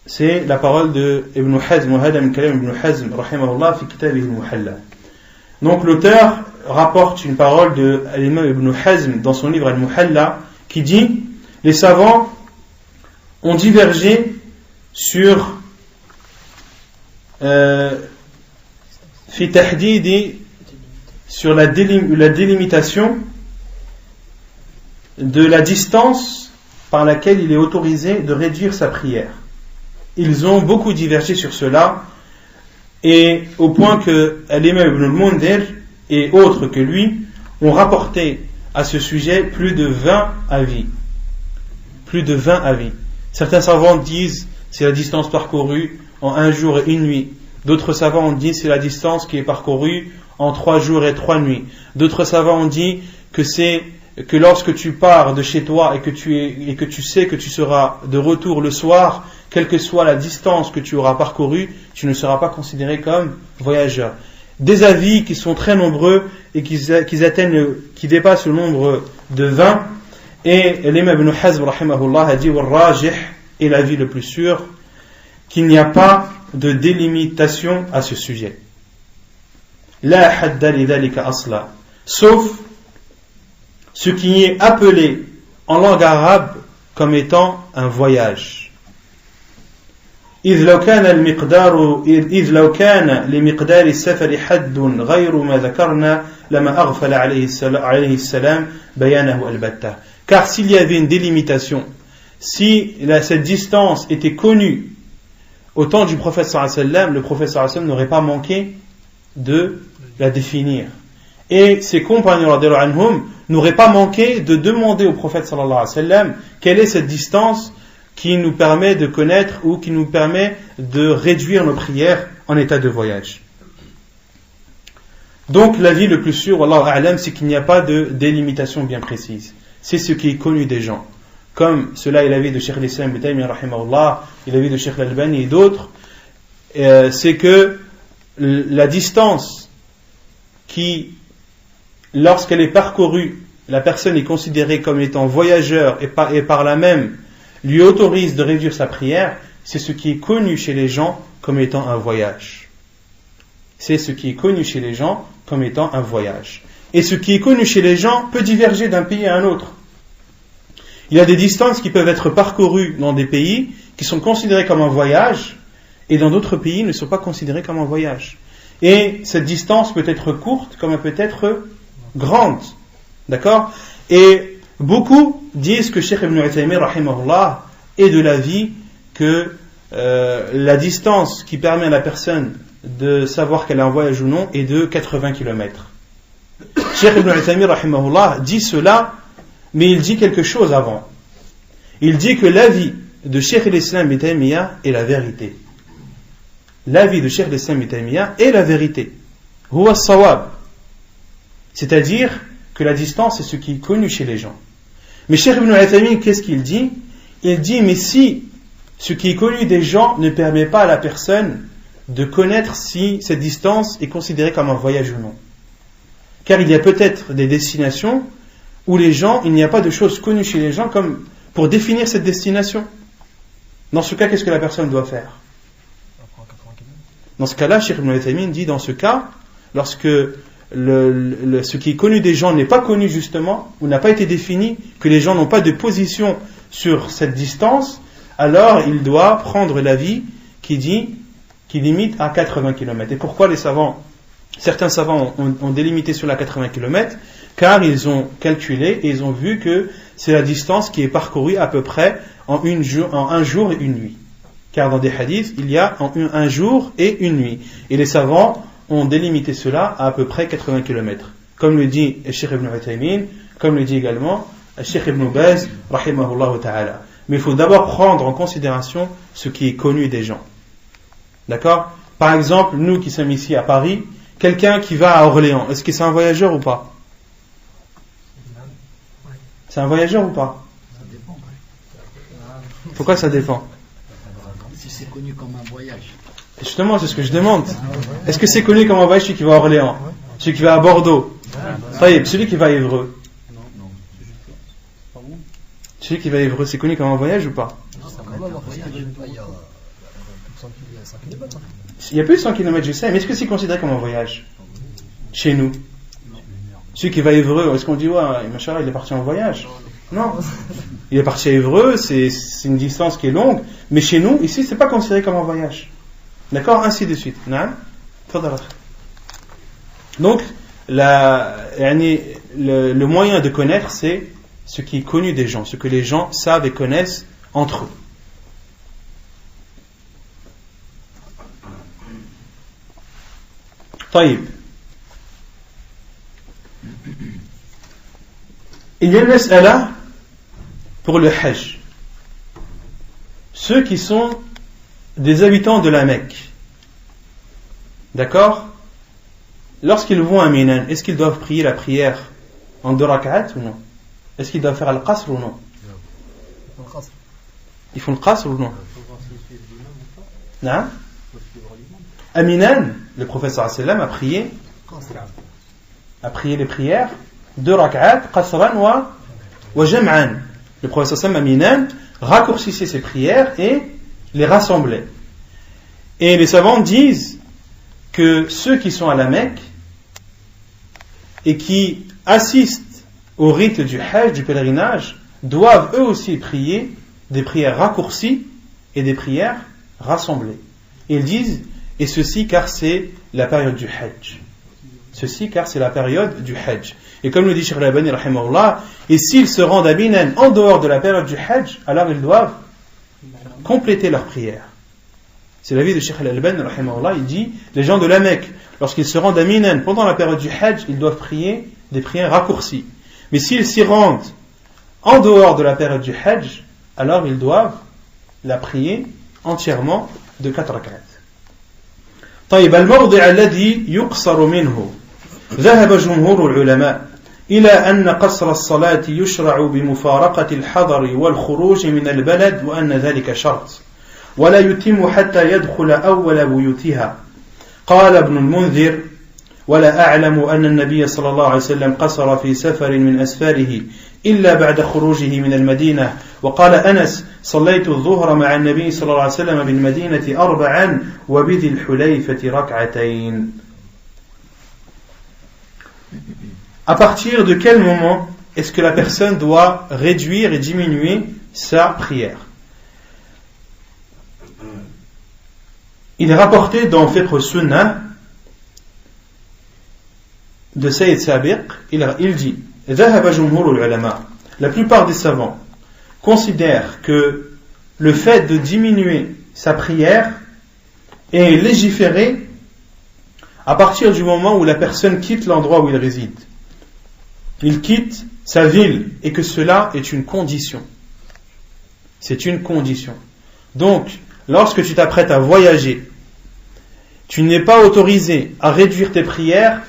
C'est la parole de Ibn Hazm, وهذا من كلام Ibn Hazm rahimahullah في كتابه المحلى. Donc l'auteur rapporte une parole de l'imam Ibn Hazm dans son livre Al-Muhalla qui dit les savants ont divergé sur fi tahdidi, sur la délimitation de la distance par laquelle il est autorisé de réduire sa prière. Ils ont beaucoup divergé sur cela, et au point que l'imam Ibn al-Mundhir et autres que lui ont rapporté à ce sujet plus de 20 avis. Plus de 20 avis. Certains savants disent c'est la distance parcourue en 1 jour et 1 nuit. D'autres savants ont dit c'est la distance qui est parcourue en 3 jours et 3 nuits. D'autres savants ont dit que c'est que lorsque tu pars de chez toi et que tu sais que tu seras de retour le soir, quelle que soit la distance que tu auras parcourue, tu ne seras pas considéré comme voyageur. Des avis qui sont très nombreux et qui dépassent le nombre de 20. Et l'imam Ibn Hazm rahimahullah a dit wal-rajih est l'avis le plus sûr, qu'il n'y a pas de délimitation à ce sujet. La hadda li dhalika asla, sauf ce qui est appelé en langue arabe comme étant un voyage. إذ لو كان لمقدار السفر حد غير ما ذكرنا لما أغفل عليه السلام بيانه البتة. Car s'il y avait une délimitation, si cette distance était connue au temps du prophète sallallahu alayhi wa sallam, le prophète sallallahu alayhi wa sallam n'aurait pas manqué de la définir. Et ses compagnons radhiyallahu anhum n'auraient pas manqué de demander au prophète sallallahu alayhi wa sallam quelle est cette distance qui nous permet de connaître ou qui nous permet de réduire nos prières en état de voyage. Donc l'avis le plus sûr, wallahu a'lam, c'est qu'il n'y a pas de délimitation bien précise. C'est ce qui est connu des gens. Comme cela est l'avis de Cheikh al-Islam ibn Taymiyyah rahimahullah, et l'avis de Cheikh al-Albani et d'autres, c'est que la distance qui, lorsqu'elle est parcourue, la personne est considérée comme étant voyageur et par là même lui autorise de réduire sa prière, c'est ce qui est connu chez les gens comme étant un voyage. C'est ce qui est connu chez les gens comme étant un voyage. et ce qui est connu chez les gens peut diverger d'un pays à un autre. Il y a des distances qui peuvent être parcourues dans des pays qui sont considérés comme un voyage, et dans d'autres pays ne sont pas considérés comme un voyage. Et cette distance peut être courte comme elle peut être grande. D'accord? Et beaucoup disent que Cheikh Ibn Uthaymin rahimahullah est de l'avis que la distance qui permet à la personne de savoir qu'elle est en voyage ou non est de 80 km. Cheikh Ibn Uthaymin rahimahullah dit cela, mais il dit quelque chose avant. Il dit que l'avis de Cheikh l'Islam Ibn Taymiyyah est la vérité. L'avis de Cheikh l'Islam Ibn Taymiyyah est la vérité. Huwa as-sawab. C'est-à-dire que la distance est ce qui est connu chez les gens. Mais Cheikh Ibn Uthaymin, qu'est-ce qu'il dit? Il dit, mais si ce qui est connu des gens ne permet pas à la personne de connaître si cette distance est considérée comme un voyage ou non. Car il y a peut-être des destinations où les gens, il n'y a pas de choses connues chez les gens comme pour définir cette destination. Dans ce cas, qu'est-ce que la personne doit faire? Dans ce cas-là, Cheikh Ibn Uthaymin dit, dans ce cas, lorsque ce qui est connu des gens n'est pas connu justement, ou n'a pas été défini, que les gens n'ont pas de position sur cette distance, alors il doit prendre l'avis qui limite à 80 km. Et pourquoi certains savants ont délimité sur la 80 km? Car ils ont calculé et ils ont vu que c'est la distance qui est parcourue à peu près en un jour et une nuit. Car dans des hadiths, il y a un jour et une nuit. Et les savants ont délimité cela à peu près 80 km. Comme le dit Cheikh Ibn Uthaymin, comme le dit également Cheikh Ibn Baz, rahimahullah ta'ala. Mais il faut d'abord prendre en considération ce qui est connu des gens. D'accord? Par exemple, nous qui sommes ici à Paris, quelqu'un qui va à Orléans, est-ce que c'est un voyageur ou pas? C'est un voyageur ou pas? Ça dépend. Pourquoi ça dépend? Si c'est connu comme un voyage. Justement, c'est ce que je demande. Est-ce que c'est connu comme un voyage celui qui va à Orléans? Celui qui va à Bordeaux? Celui qui va à Évreux? Non, c'est juste pas bon. Celui qui va à Évreux, c'est connu comme un voyage ou pas? Il y a plus de 100 km, je sais, mais est-ce que c'est considéré comme un voyage? Chez nous? Celui qui va à Évreux, est-ce qu'on dit, ouais, machallah, il est parti en voyage? Non. Il est parti à Évreux, c'est une distance qui est longue, mais chez nous, ici, c'est pas considéré comme un voyage. D'accord? Ainsi de suite. Donc, le moyen de connaître, c'est ce qui est connu des gens, ce que les gens savent et connaissent entre eux. طيب. Il y a une mas'ala pour le Hajj. Ceux qui sont des habitants de la Mecque, d'accord? Lorsqu'ils vont à Minan, est-ce qu'ils doivent prier la prière en 2 rak'at ou non? Est-ce qu'ils doivent faire al-qasr ou non? Ils font le qasr ou non? Non? À Minan, le prophète sallallahu alayhi wa sallam a prié les prières 2 rak'at, qasran wa jam'an. Le prophète sallallahu alayhi wa sallam à Minan raccourcissait ses prières et les rassemblait. Et les savants disent que ceux qui sont à la Mecque et qui assistent au rite du Hajj, du pèlerinage, doivent eux aussi prier des prières raccourcies et des prières rassemblées. Et ils disent, et ceci car c'est la période du Hajj. Ceci car c'est la période du Hajj. Et comme le dit Cheikh Al-Albani rahimahullah, et s'ils se rendent à Minan en dehors de la période du Hajj, alors ils doivent compléter leur prière. C'est l'avis de Cheikh Al-Albani rahimahullah, il dit, les gens de la Mecque, lorsqu'ils se rendent à Minan pendant la période du Hajj, ils doivent prier des prières raccourcies. Mais s'ils s'y rendent en dehors de la période du Hajj, alors ils doivent la prier entièrement de 4 rak'at. طيب الموضع الذي يقصر منه ذهب جمهور العلماء إلى أن قصر الصلاة يشرع بمفارقة الحضر والخروج من البلد وأن ذلك شرط ولا يتم حتى يدخل أول بيوتها. قال ابن المنذر ولا أعلم أن النبي صلى الله عليه وسلم قصر في سفر من أسفاره إلا بعد خروجه من المدينة. وقال أنس صليت الظهر مع النبي صلى الله عليه وسلم بالمدينة 4 وبذي الحليفة 2 ركعتين. à partir de quel moment est-ce que la personne doit réduire et diminuer sa prière? Il est rapporté dans Fiqh Sunnah de Sayyid Sabiq, il dit ذهب جمهور العلماء, la plupart des savants considèrent que le fait de diminuer sa prière est légiféré à partir du moment où la personne quitte l'endroit où il réside. Il quitte sa ville et que cela est une condition. C'est une condition. Donc, lorsque tu t'apprêtes à voyager, tu n'es pas autorisé à réduire tes prières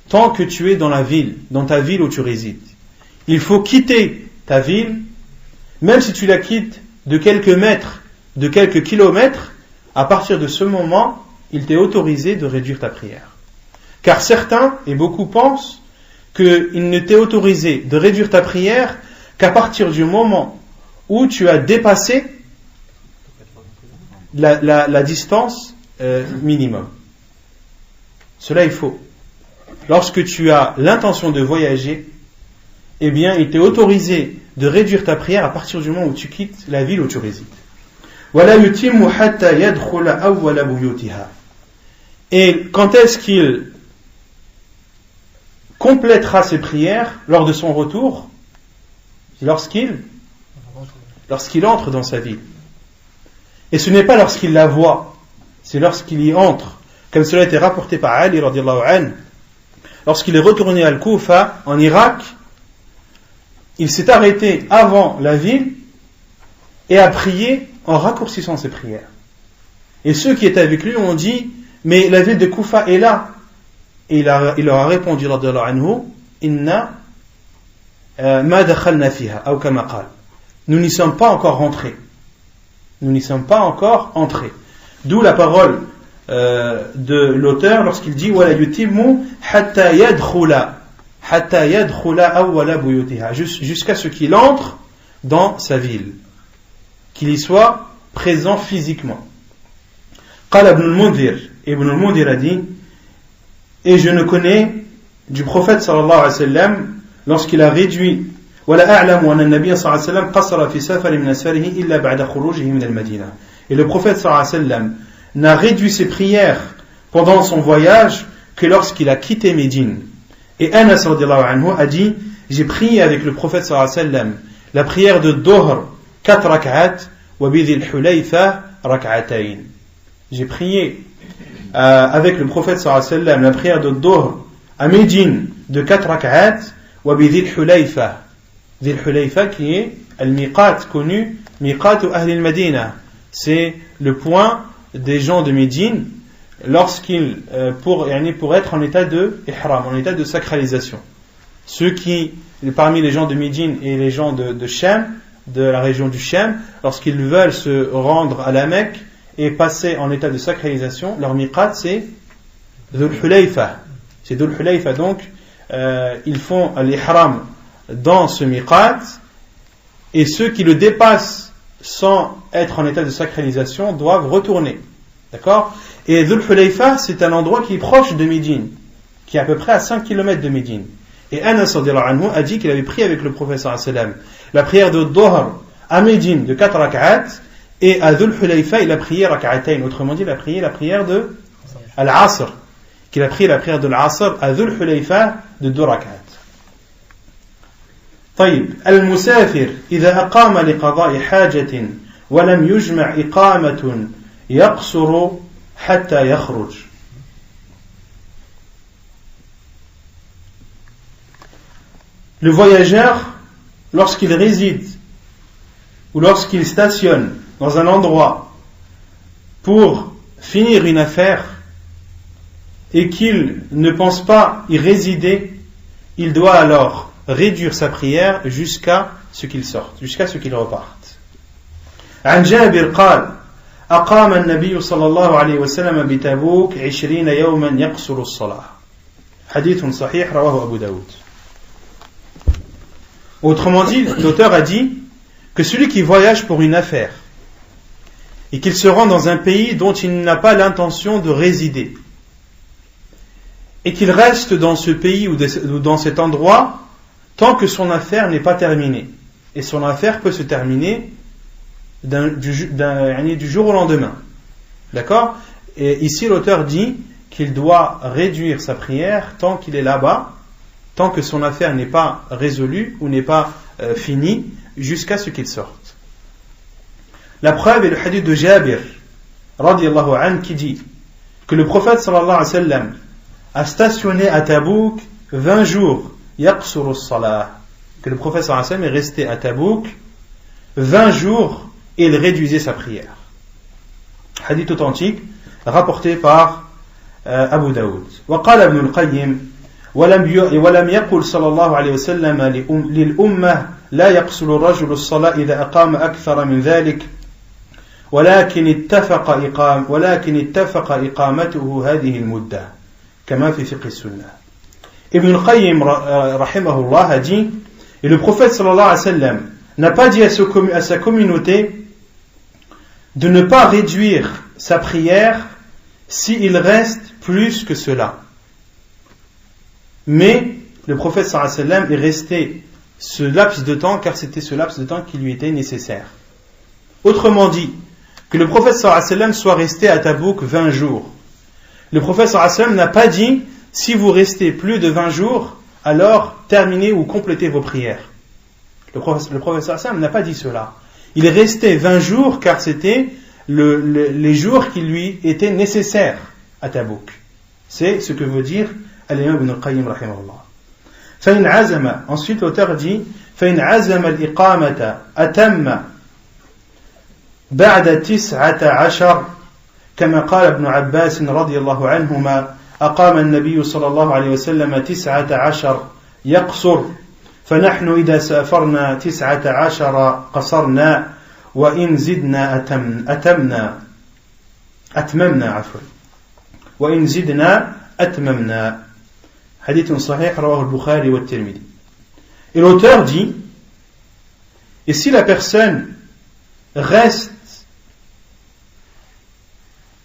tant que tu es dans la ville, dans ta ville où tu résides. Il faut quitter ta ville, même si tu la quittes de quelques mètres, de quelques kilomètres, à partir de ce moment, il t'est autorisé de réduire ta prière. Car certains, et beaucoup pensent, qu'il ne t'est autorisé de réduire ta prière qu'à partir du moment où tu as dépassé la distance minimum. Cela est faux. Lorsque tu as l'intention de voyager, eh bien, il t'est autorisé de réduire ta prière à partir du moment où tu quittes la ville où tu résides. Et quand est-ce qu'il complétera ses prières lors de son retour? Lorsqu'il entre dans sa ville. Et ce n'est pas lorsqu'il la voit, c'est lorsqu'il y entre. Comme cela a été rapporté par Ali radiyallahu anhu. Lorsqu'il est retourné à Al-Koufa, en Irak, il s'est arrêté avant la ville et a prié en raccourcissant ses prières. Et ceux qui étaient avec lui ont dit, mais la ville de Koufa est là. Et il leur a répondu radiyallahu anhu, inna ma dakhalna fiha, ou kama qal. Nous n'y sommes pas encore rentrés. Nous n'y sommes pas encore entrés. D'où la parole de l'auteur lorsqu'il dit wala yutimmu hatta yadkhula awwala buyutiha, jusqu'à ce qu'il entre dans sa ville, qu'il y soit présent physiquement. Qala Ibn al-Mundhir a dit, et je ne connais du prophète sallallahu alayhi wa sallam lorsqu'il a réduit ولا أعلم أن النبي صلى الله عليه وسلم قصر في سفر من أسفاره إلا بعد خروجه من المدينة. Et le prophète sallallahu alayhi wa sallam n'a réduit ses prières pendant son voyage que lorsqu'il a quitté Médine. Et Anas radiyallahu anhu a dit, j'ai prié avec le prophète sallallahu alayhi wa sallam la prière de Dohr 4 rak'at wa bidhil hulayfa rak'atayn. J'ai prié avec le prophète sallallahu alayhi wa sallam la prière de Dohr à Médine de 4 rak'at wa bidhil hulayfa. Dhil Hulayfa qui est al-miqat connu, miqat ahl al-Madina, c'est le point des gens de Médine lorsqu'ils pour être en état de ihram, en état de sacralisation. Ceux qui parmi les gens de Médine et les gens de Sham, de la région du Sham, lorsqu'ils veulent se rendre à la Mecque et passer en état de sacralisation, leur miqat c'est Dhul Hulayfa. C'est Dhul Hulayfa, donc ils font l'ihram dans ce miqat, et ceux qui le dépassent sans être en état de sacralisation doivent retourner. D'accord? Et Dhul Hulayfa, c'est un endroit qui est proche de Médine, qui est à peu près à 5 km de Médine. Et Anas radiyallahu anhu a dit qu'il avait prié avec le prophète sallallahu alayhi wa sallam la prière de Dohr à Médine de 4 rak'at, et à Dhul Hulayfa il a prié rak'atayn, autrement dit il a prié la prière de Al-Asr, qu'il a prié la prière de Al-Asr à Dhul Hulayfa de 2 rak'at. طيب المسافر إذا أقام لقضاء حاجة ولم يجمع إقامة يقصر حتى يخرج. Le voyageur, lorsqu'il réside ou lorsqu'il stationne dans un endroit pour finir une affaire et qu'il ne pense pas y résider, il doit alors réduire sa prière jusqu'à ce qu'il sorte, jusqu'à ce qu'il reparte. عن جابر قال أقام النبي صلى الله عليه وسلم بتبوك 20 يوما يقصر الصلاة. حديث صحيح رواه أبو داود. Autrement dit, l'auteur a dit que celui qui voyage pour une affaire et qu'il se rend dans un pays dont il n'a pas l'intention de résider, et qu'il reste dans ce pays ou dans cet endroit tant que son affaire n'est pas terminée. Et son affaire peut se terminer du jour au lendemain. D'accord? Et ici l'auteur dit qu'il doit réduire sa prière tant qu'il est là-bas, tant que son affaire n'est pas résolue ou n'est pas finie, jusqu'à ce qu'il sorte. La preuve est le hadith de Jabir radiyallahu anhu qui dit que le prophète sallallahu alayhi wa sallam a stationné à Tabouk 20 jours, yaqsuru as-salah, que le prophète sallallahu alayhi wa sallam est resté à Tabouk 20 jours et il réduisait sa prière. Hadith authentique rapporté par Abu Daoud. وقال ابن القيم ولم يقل صلى الله عليه وسلم للأمة لا يقصر الرجل الصلاة إذا أقام أكثر من ذلك ولكن اتفق إقامته هذه المدة كما في فقه السنة. Ibn al-Qayyim rahimahullah a dit, et le prophète sallallahu alayhi wa sallam n'a pas dit à sa communauté de ne pas réduire sa prière s'il reste plus que cela. Mais le prophète sallallahu alayhi wa sallam est resté ce laps de temps car c'était ce laps de temps qui lui était nécessaire. Autrement dit, que le prophète sallallahu alayhi wa sallam soit resté à Tabouk 20 jours. Le prophète sallallahu alayhi wa sallam n'a pas dit si vous restez plus de 20 jours, alors terminez ou complétez vos prières. Le prophète sallallahu alayhi wa sallam n'a pas dit cela. Il est resté 20 jours car c'était les jours qui lui étaient nécessaires à Tabouk. C'est ce que veut dire Al-Imam Ibn al-Qayyim rahimahullah. فإن عزم, ensuite l'auteur dit فإن عزم الإقامة أتم بعد 19 كما قال ابن عباس رضي الله عنهما أقام النبي صلى الله عليه وسلم 19 يقصر فنحن إذا سافرنا 19 قصرنا وإن زدنا أتممنا وإن زدنا أتممنا. Hadith sahih rawahu al-Bukhari wa al-Tirmidhi. Et l'auteur dit, et si la personne reste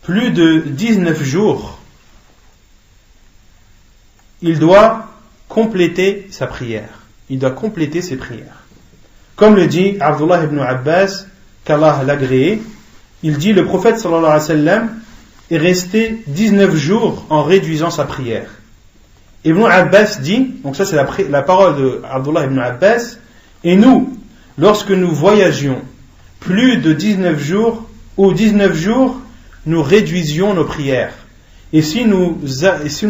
plus de 19 jours, il doit compléter sa prière. Il doit compléter ses prières. Comme le dit Abdullah ibn Abbas, qu'Allah l'agréé, il dit le prophète sallallahu alayhi wa sallam est resté 19 jours en réduisant sa prière. Ibn Abbas dit, donc ça c'est la parole de Abdullah ibn Abbas, et nous, lorsque nous voyagions plus de 19 jours, ou 19 jours, nous réduisions nos prières. Et si nous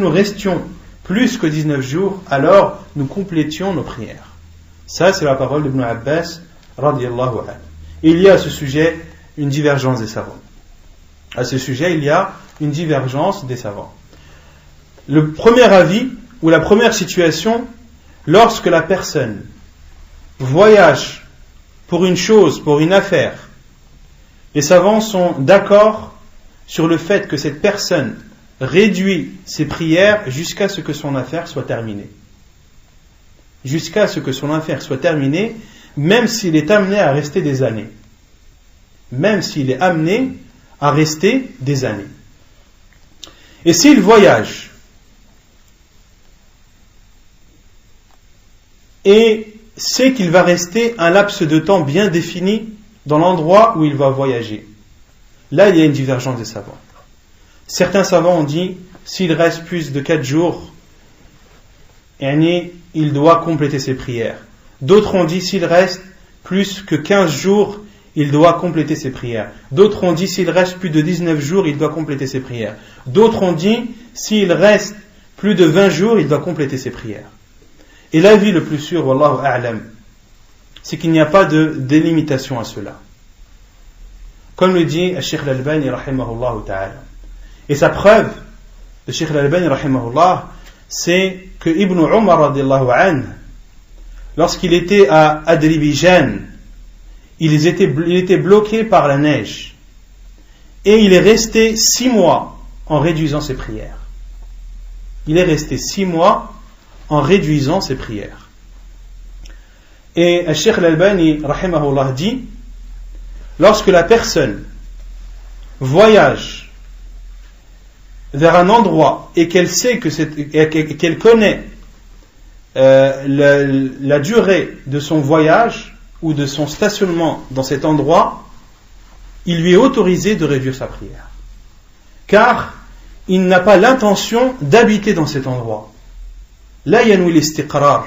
restions plus que 19 jours, alors nous complétions nos prières. Ça c'est la parole d'Ibn Abbas, radiyallahu anhu. Et il y a à ce sujet une divergence des savants. À ce sujet, il y a une divergence des savants. Le premier avis, ou la première situation, lorsque la personne voyage pour une chose, pour une affaire, les savants sont d'accord sur le fait que cette personne réduit ses prières jusqu'à ce que son affaire soit terminée. Jusqu'à ce que son affaire soit terminée, même s'il est amené à rester des années. Même s'il est amené à rester des années. Et s'il voyage et sait qu'il va rester un laps de temps bien défini dans l'endroit où il va voyager, là il y a une divergence des savants. Certains savants ont dit s'il reste plus de 4 jours, il doit compléter ses prières. D'autres ont dit s'il reste plus que 15 jours, il doit compléter ses prières. D'autres ont dit s'il reste plus de 19 jours, il doit compléter ses prières. D'autres ont dit s'il reste plus de 20 jours, il doit compléter ses prières. Et l'avis le plus sûr, wallahu a'lam, c'est qu'il n'y a pas de délimitation à cela. Comme le dit Cheikh Al-Albani rahimahullah ta'ala. Et sa preuve de Cheikh Al-Albani rahimahullah, c'est que Ibn Umar radiyallahu anhu, lorsqu'il était à Adribijan, il était bloqué par la neige. Et il est resté 6 mois en réduisant ses prières. Il est resté 6 mois en réduisant ses prières. Et Cheikh Al-Albani rahimahullah dit, « Lorsque la personne voyage vers un endroit et qu'elle sait qu'elle connaît la durée de son voyage ou de son stationnement dans cet endroit, il lui est autorisé de réduire sa prière. Car il n'a pas l'intention d'habiter dans cet endroit. La yanwi l'istiqrar.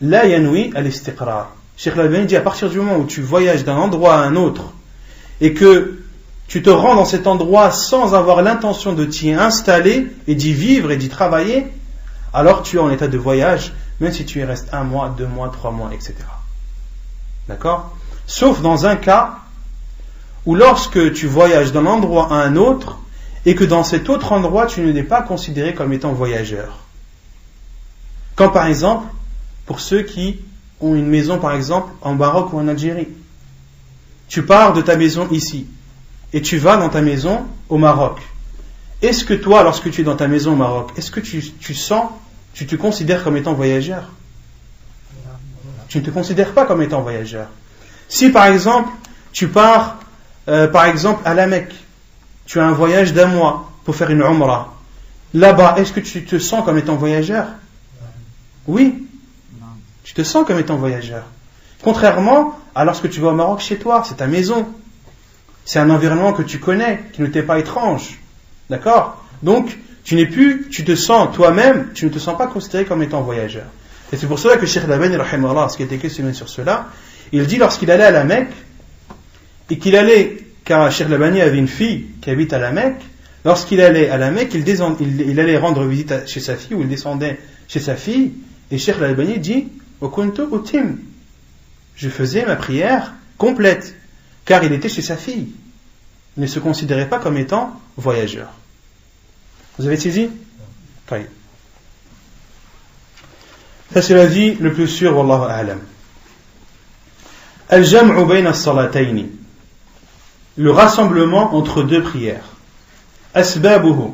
La yanwi al-istiqrar. Cheikh Al-Albani dit, à partir du moment où tu voyages d'un endroit à un autre et que tu te rends dans cet endroit sans avoir l'intention de t'y installer et d'y vivre et d'y travailler, alors tu es en état de voyage, même si tu y restes 1 mois, 2 mois, 3 mois, etc. D'accord ? Sauf dans un cas où lorsque tu voyages d'un endroit à un autre et que dans cet autre endroit tu n'es pas considéré comme étant voyageur. Comme par exemple, pour ceux qui ont une maison par exemple en Maroc ou en Algérie. Tu pars de ta maison ici et tu vas dans ta maison au Maroc. Est-ce que toi, lorsque tu es dans ta maison au Maroc, est-ce que tu te considères comme étant voyageur? Tu ne te considères pas comme étant voyageur. Si par exemple, tu pars par exemple à la Mecque, tu as un voyage d'1 mois pour faire une umrah. Là-bas, est-ce que tu te sens comme étant voyageur? Oui. Tu te sens comme étant voyageur. Contrairement à lorsque tu vas au Maroc chez toi, c'est ta maison. C'est un environnement que tu connais, qui ne t'est pas étrange. D'accord? Donc, tu te sens toi-même, tu ne te sens pas considéré comme étant voyageur. Et c'est pour cela que Cheikh Al-Albani, rahimahullah, ce qui était questionné sur cela, il dit lorsqu'il allait à la Mecque, et qu'il allait, car Cheikh Al-Albani avait une fille qui habite à la Mecque, lorsqu'il allait à la Mecque, il allait rendre visite chez sa fille, ou il descendait chez sa fille, et Cheikh Al-Albani dit, je faisais ma prière complète, car il était chez sa fille. Il ne se considérait pas comme étant voyageur. Vous avez saisi? Oui. Ça c'est l'avis le plus sûr, wallahu a'lam. Al-jam'u bayna as-salatayn. Le rassemblement entre 2 prières. Asbabuhu.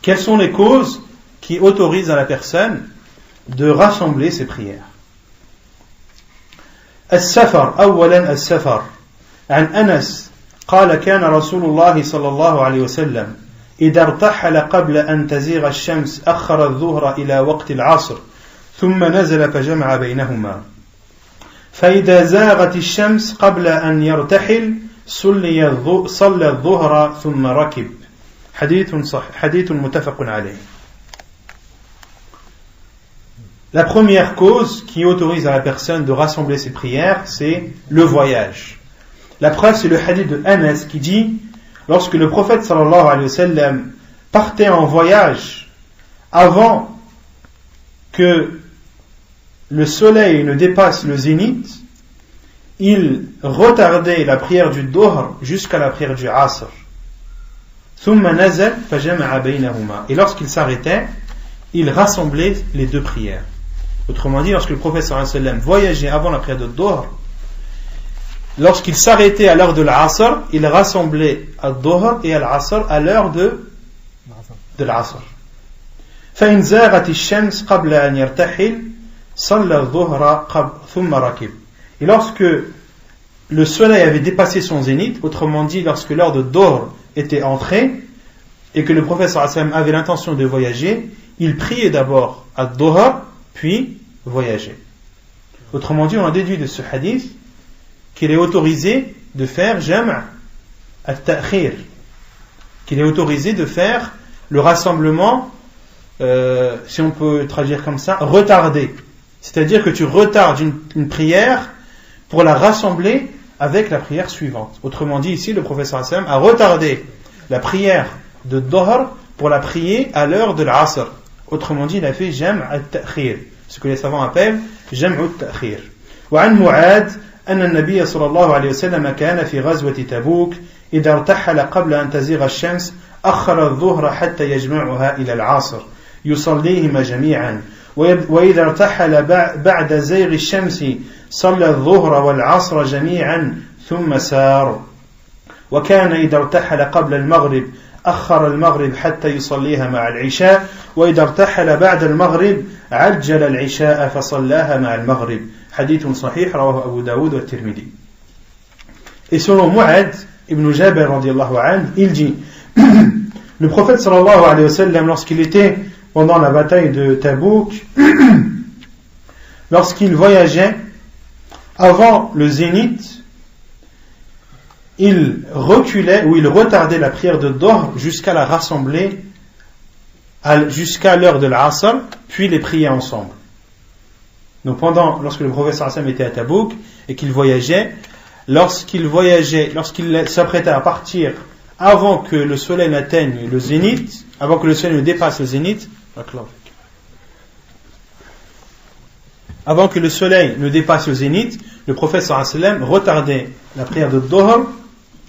Quelles sont les causes qui autorisent à la personne de rassembler ses prières? السفر أولا السفر عن أنس قال كان رسول الله صلى الله عليه وسلم إذا ارتحل قبل أن تزيغ الشمس أخر الظهر إلى وقت العصر ثم نزل فجمع بينهما فإذا زاغت الشمس قبل أن يرتحل صلى الظهر ثم ركب حديث متفق عليه. La première cause qui autorise à la personne de rassembler ses prières, c'est le voyage. La preuve, c'est le hadith de Anas qui dit, lorsque le prophète sallallahu alayhi wa sallam partait en voyage, avant que le soleil ne dépasse le zénith, il retardait la prière du Dhuhr jusqu'à la prière du Asr. Et lorsqu'il s'arrêtait, il rassemblait les 2 prières. Autrement dit, lorsque le prophète sallallahu alayhi wa sallam voyageait avant la prière de Dhuhr, lorsqu'il s'arrêtait à l'heure de l'Asr, il rassemblait al-Dhuhr et al-Asr à l'heure de l'Asr. فإن زاغت الشمس قبل أن يرتحل صلى الظهر ثم ركب. Et lorsque le soleil avait dépassé son zénith, autrement dit, lorsque l'heure de Dhuhr était entrée, et que le prophète sallallahu alayhi wa sallam avait l'intention de voyager, il priait d'abord al-Dhuhr, puis voyager. Autrement dit, on a déduit de ce hadith qu'il est autorisé de faire jam' al-ta'khir, qu'il est autorisé de faire le rassemblement, si on peut traduire comme ça, retardé. C'est-à-dire que tu retardes une prière pour la rassembler avec la prière suivante. Autrement dit, ici, le prophète sallallahu alayhi wa sallam a retardé la prière de Dhuhr pour la prier à l'heure de l'Asr. Autrement dit, il a fait jam' al-ta'khir, ce que les savants appellent jam' al-ta'khir. وعن معاذ أن النبي صلى الله عليه وسلم كان في غزوة تبوك إذا ارتحل قبل أن تزيغ الشمس أخر الظهر حتى يجمعها إلى العصر يصليهما جميعا وإذا ارتحل بعد زيغ الشمس صلى الظهر والعصر جميعا ثم سار وكان إذا ارتحل قبل المغرب أخر المغرب حتى يصليها مع العشاء وإذا ارتحل بعد المغرب عجل العشاء فصلاها مع المغرب حديث صحيح رواه أبو داود والترمذي. Et selon Mu'ad, ibn Jabir radiyallahu anhu, il dit le prophète sallallahu alayhi wa sallam, lorsqu'il était pendant la bataille de Tabouk, lorsqu'il voyageait avant le zénith, il reculait ou il retardait la prière de Dhuhr jusqu'à la rassembler jusqu'à l'heure de l'Asr, puis les prier ensemble. Donc lorsque le prophète sallallahu alayhi wa sallam était à Tabouk et qu'il voyageait, lorsqu'il s'apprêtait à partir avant que le soleil n'atteigne le zénith, avant que le soleil ne dépasse le zénith, avant que le soleil ne dépasse le zénith, le prophète sallallahu alayhi wa sallam retardait la prière de Dhuhr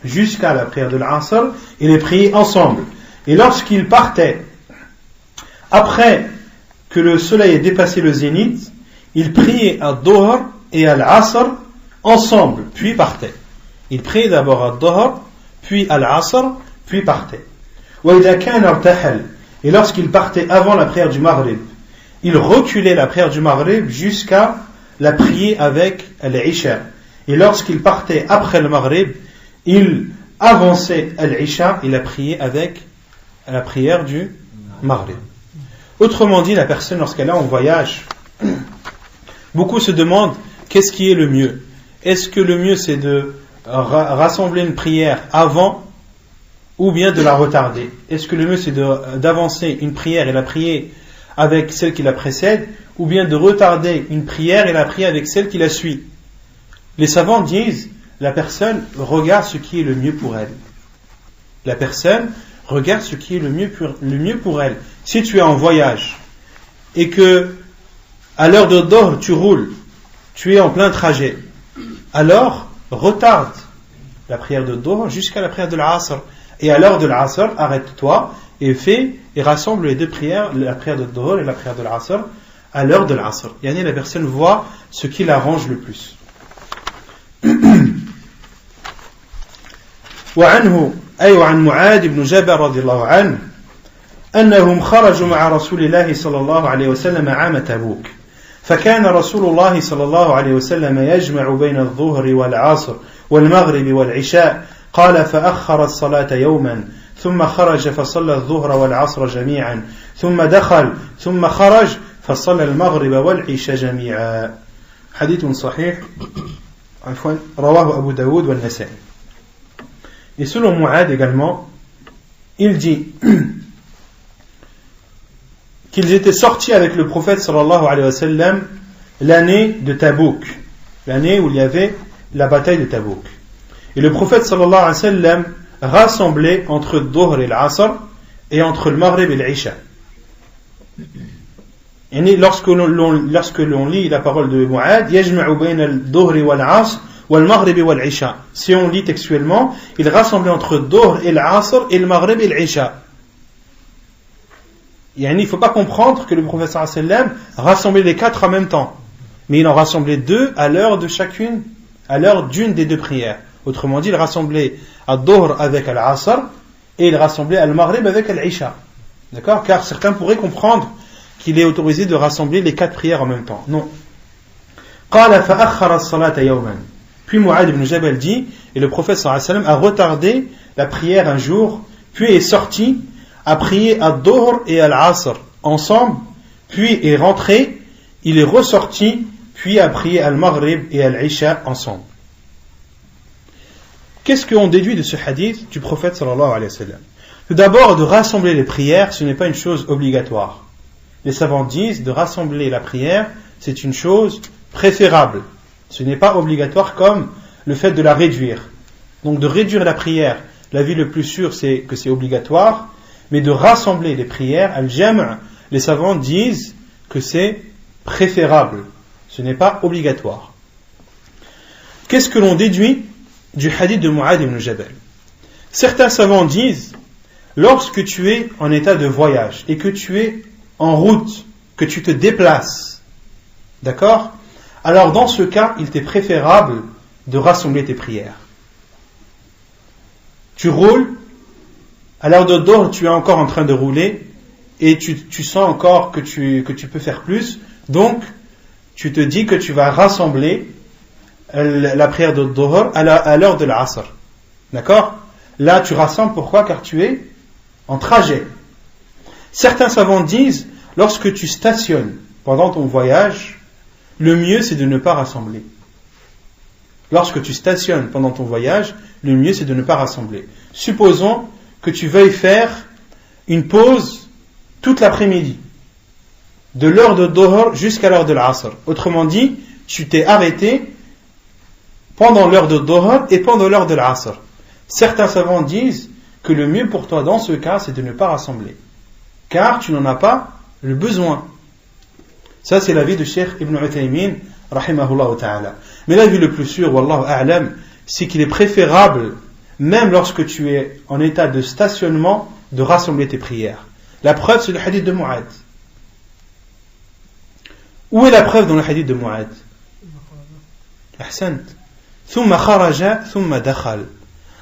jusqu'à la prière de l'Asr et les priait ensemble. Et lorsqu'il partait, après que le soleil ait dépassé le zénith, il priait à Dhuhr et à l'Asr ensemble, puis partait. Il priait d'abord à Dhuhr, puis à l'Asr, puis partait. Et lorsqu'il partait avant la prière du Maghrib, il reculait la prière du Maghrib jusqu'à la prier avec l'Isha. Et lorsqu'il partait après le Maghrib, il avançait l'Isha et la priait avec la prière du Maghrib. Autrement dit, la personne, lorsqu'elle est en voyage, beaucoup se demandent qu'est-ce qui est le mieux. Est-ce que le mieux c'est de rassembler une prière avant ou bien de la retarder? Est-ce que le mieux c'est d'avancer une prière et la prier avec celle qui la précède, ou bien de retarder une prière et la prier avec celle qui la suit? Les savants disent, la personne regarde ce qui est le mieux pour elle. La personne regarde ce qui est le mieux pour elle. Si tu es en voyage et que à l'heure de Dhuhr tu roules, tu es en plein trajet, alors retarde la prière de Dhuhr jusqu'à la prière de l'Asr. Et à l'heure de l'Asr, arrête-toi et rassemble les deux prières, la prière de Dhuhr et la prière de l'Asr, à l'heure de l'Asr. Yani la personne voit ce qui l'arrange le plus. وعنه أي عن معاذ بن جبل رضي الله عنه أنهم خرجوا مع رسول الله صلى الله عليه وسلم عام تبوك فكان رسول الله صلى الله عليه وسلم يجمع بين الظهر والعصر والمغرب والعشاء قال فأخر الصلاة يوما ثم خرج فصلى الظهر والعصر جميعا ثم دخل ثم خرج فصلى المغرب والعشاء جميعا. حديث صحيح رواه أبو داود والنسائي. Et selon Mu'ad également, il dit qu'ils étaient sortis avec le prophète sallallahu alayhi wa sallam l'année de Tabouk, l'année où il y avait la bataille de Tabouk. Et le prophète sallallahu alayhi wa sallam rassemblait entre Dhuhr et l'Asr et entre le Maghrib et l'Isha. Et lorsque l'on lit la parole de Mu'ad, yajma'u bayna al-Dhuhr wal-'Asr wal-Maghrib wal-'Isha. Si on lit textuellement, il rassemblait entre Dhuhr et l'Asr et le Maghrib et l'Isha. Il ne faut pas comprendre que le prophète sallallahu alayhi wa sallam rassemblait les quatre en même temps, mais il en rassemblait deux à l'heure de chacune, à l'heure d'une des deux prières. Autrement dit, il rassemblait al-Dhuhr avec al-Asr et il rassemblait al-Maghrib avec al-Isha. D'accord? Car certains pourraient comprendre qu'il est autorisé de rassembler les quatre prières en même temps. Non. قال فأخر الصلاة يوما. Puis Mu'ad ibn Jabal dit, et le prophète sallallahu alayhi wa sallam a retardé la prière un jour, puis est sorti à prier à Dhuhr et à l'Asr ensemble, puis est rentré, il est ressorti, puis a prié à Maghrib et à l'Isha ensemble. Qu'est-ce qu'on déduit de ce hadith du prophète sallallahu alayhi wa sallam? Tout d'abord, de rassembler les prières, ce n'est pas une chose obligatoire. Les savants disent de rassembler la prière, c'est une chose préférable. Ce n'est pas obligatoire comme le fait de la réduire. Donc de réduire la prière, l'avis le plus sûr c'est que c'est obligatoire, mais de rassembler les prières, al-jam', les savants disent que c'est préférable. Ce n'est pas obligatoire. Qu'est-ce que l'on déduit du hadith de Mu'ad ibn Jabal? Certains savants disent, lorsque tu es en état de voyage et que tu es en route, que tu te déplaces, d'accord? Alors dans ce cas, il t'est préférable de rassembler tes prières. Tu roules, à l'heure de Dhuhr, tu es encore en train de rouler et tu sens encore que tu peux faire plus, donc tu te dis que tu vas rassembler la prière de Dhuhr à l'heure de l'Asr. D'accord? Là, tu rassembles, pourquoi? Car tu es en trajet. Certains savants disent, lorsque tu stationnes pendant ton voyage, le mieux c'est de ne pas rassembler. Lorsque tu stationnes pendant ton voyage, le mieux c'est de ne pas rassembler. Supposons que tu veuilles faire une pause toute l'après-midi, de l'heure de Dhuhr jusqu'à l'heure de l'Asr. Autrement dit, tu t'es arrêté pendant l'heure de Dhuhr et pendant l'heure de l'Asr. Certains savants disent que le mieux pour toi dans ce cas, c'est de ne pas rassembler, car tu n'en as pas le besoin. Ça, c'est l'avis de Cheikh Ibn Uthaymin, rahimahullah ta'ala. Mais l'avis le plus sûr, wallahu a'lam, c'est qu'il est préférable, même lorsque tu es en état de stationnement, de rassembler tes prières. La preuve, c'est le hadith de Mu'ad. Où est la preuve dans le hadith de Mu'ad? Ahsant. Thumma kharaja, thumma dakhal.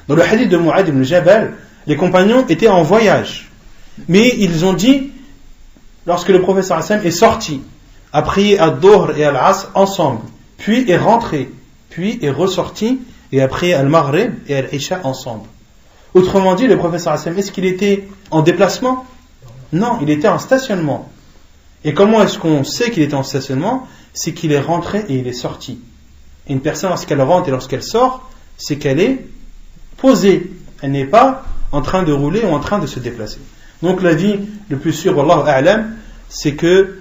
Dans le hadith de Mu'ad ibn Jabal, les compagnons étaient en voyage. Mais ils ont dit, lorsque le prophète sallallahu alayhi wa sallam est sorti, a prié à Dhuhr et à l'Asr ensemble, puis est rentré, puis est ressorti et a prié à Al-Maghrib et à l'Isha ensemble. Autrement dit, le prophète sallallahu alayhi wa sallam, est-ce qu'il était en déplacement? Non, il était en stationnement. Et comment est-ce qu'on sait qu'il était en stationnement? C'est qu'il est rentré et il est sorti. Et une personne, lorsqu'elle rentre et lorsqu'elle sort, c'est qu'elle est posée. Elle n'est pas en train de rouler ou en train de se déplacer. Donc l'avis le plus sûr, wallahu a'lam, c'est que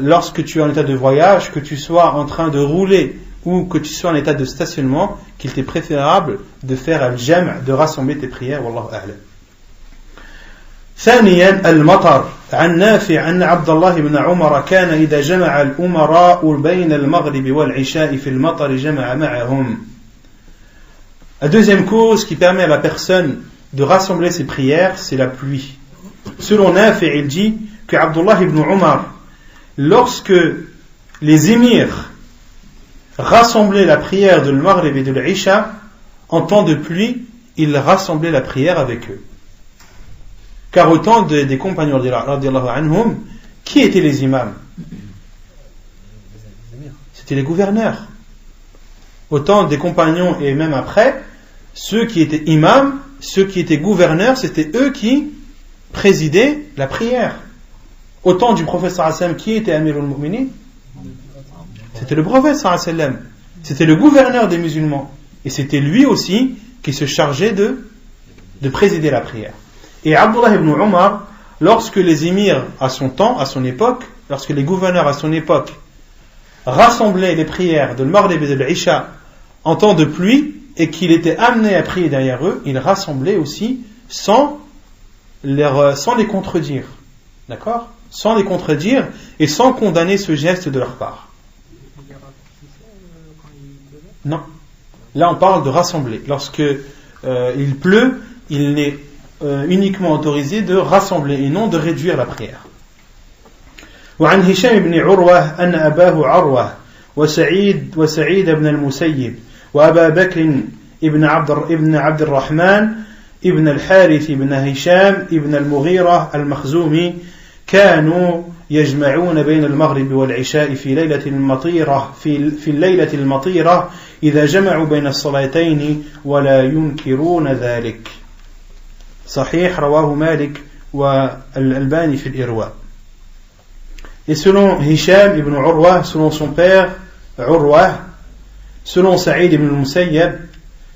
lorsque tu es en état de voyage, que tu sois en train de rouler ou que tu sois en état de stationnement, qu'il t'est préférable de faire al-jam', de rassembler tes prières, wallahu a'lam. ثانيا المطر عن نافع أن عبد الله بن عمر كان إذا جمع الأمراء بين المغرب والعشاء في المطر جمع معهم. La deuxième cause qui permet à la personne de rassembler ses prières, c'est la pluie. Selon Nafi', il dit que Abdullah ibn Umar, lorsque les émirs rassemblaient la prière de l'Maghrib et de l'Isha, en temps de pluie, ils rassemblaient la prière avec eux. Car au temps des compagnons radiyallahu anhum, qui étaient les imams? C'était les gouverneurs. Au temps des compagnons et même après, ceux qui étaient imams, ceux qui étaient gouverneurs, c'était eux qui présidaient la prière. Au temps du prophète sallallahu alayhi wa sallam, qui était Amirul Mu'minin? C'était le prophète sallallahu alayhi wa sallam. C'était le gouverneur des musulmans. Et c'était lui aussi qui se chargeait de présider la prière. Et Abdullah ibn Umar, lorsque les émirs à son temps, à son époque, lorsque les gouverneurs à son époque rassemblaient les prières de l'Maghrib et de l'Isha en temps de pluie et qu'il était amené à prier derrière eux, il rassemblait aussi sans les contredire. D'accord? Sans les contredire et sans condamner ce geste de leur part. Non. Là on parle de rassembler. Lorsque il pleut, il n'est uniquement autorisé de rassembler et non de réduire la prière. وعن هشام بن عروة أن أباه عروة وسعيد بن المسيب وأبا بكر ابن عبد الرحمن ابن الحارث بن هشام ابن المغيرة المخزومي كانوا يجمعون بين المغرب والعشاء في ليلة المطيرة في الليلة المطيرة إذا جمعوا بين الصلاتين ولا ينكرون ذلك. صحيح رواه مالك والألباني في الإرواء. Et selon Hisham ibn Urwa, selon son père Urwa, selon Saïd ibn al-Musayyab,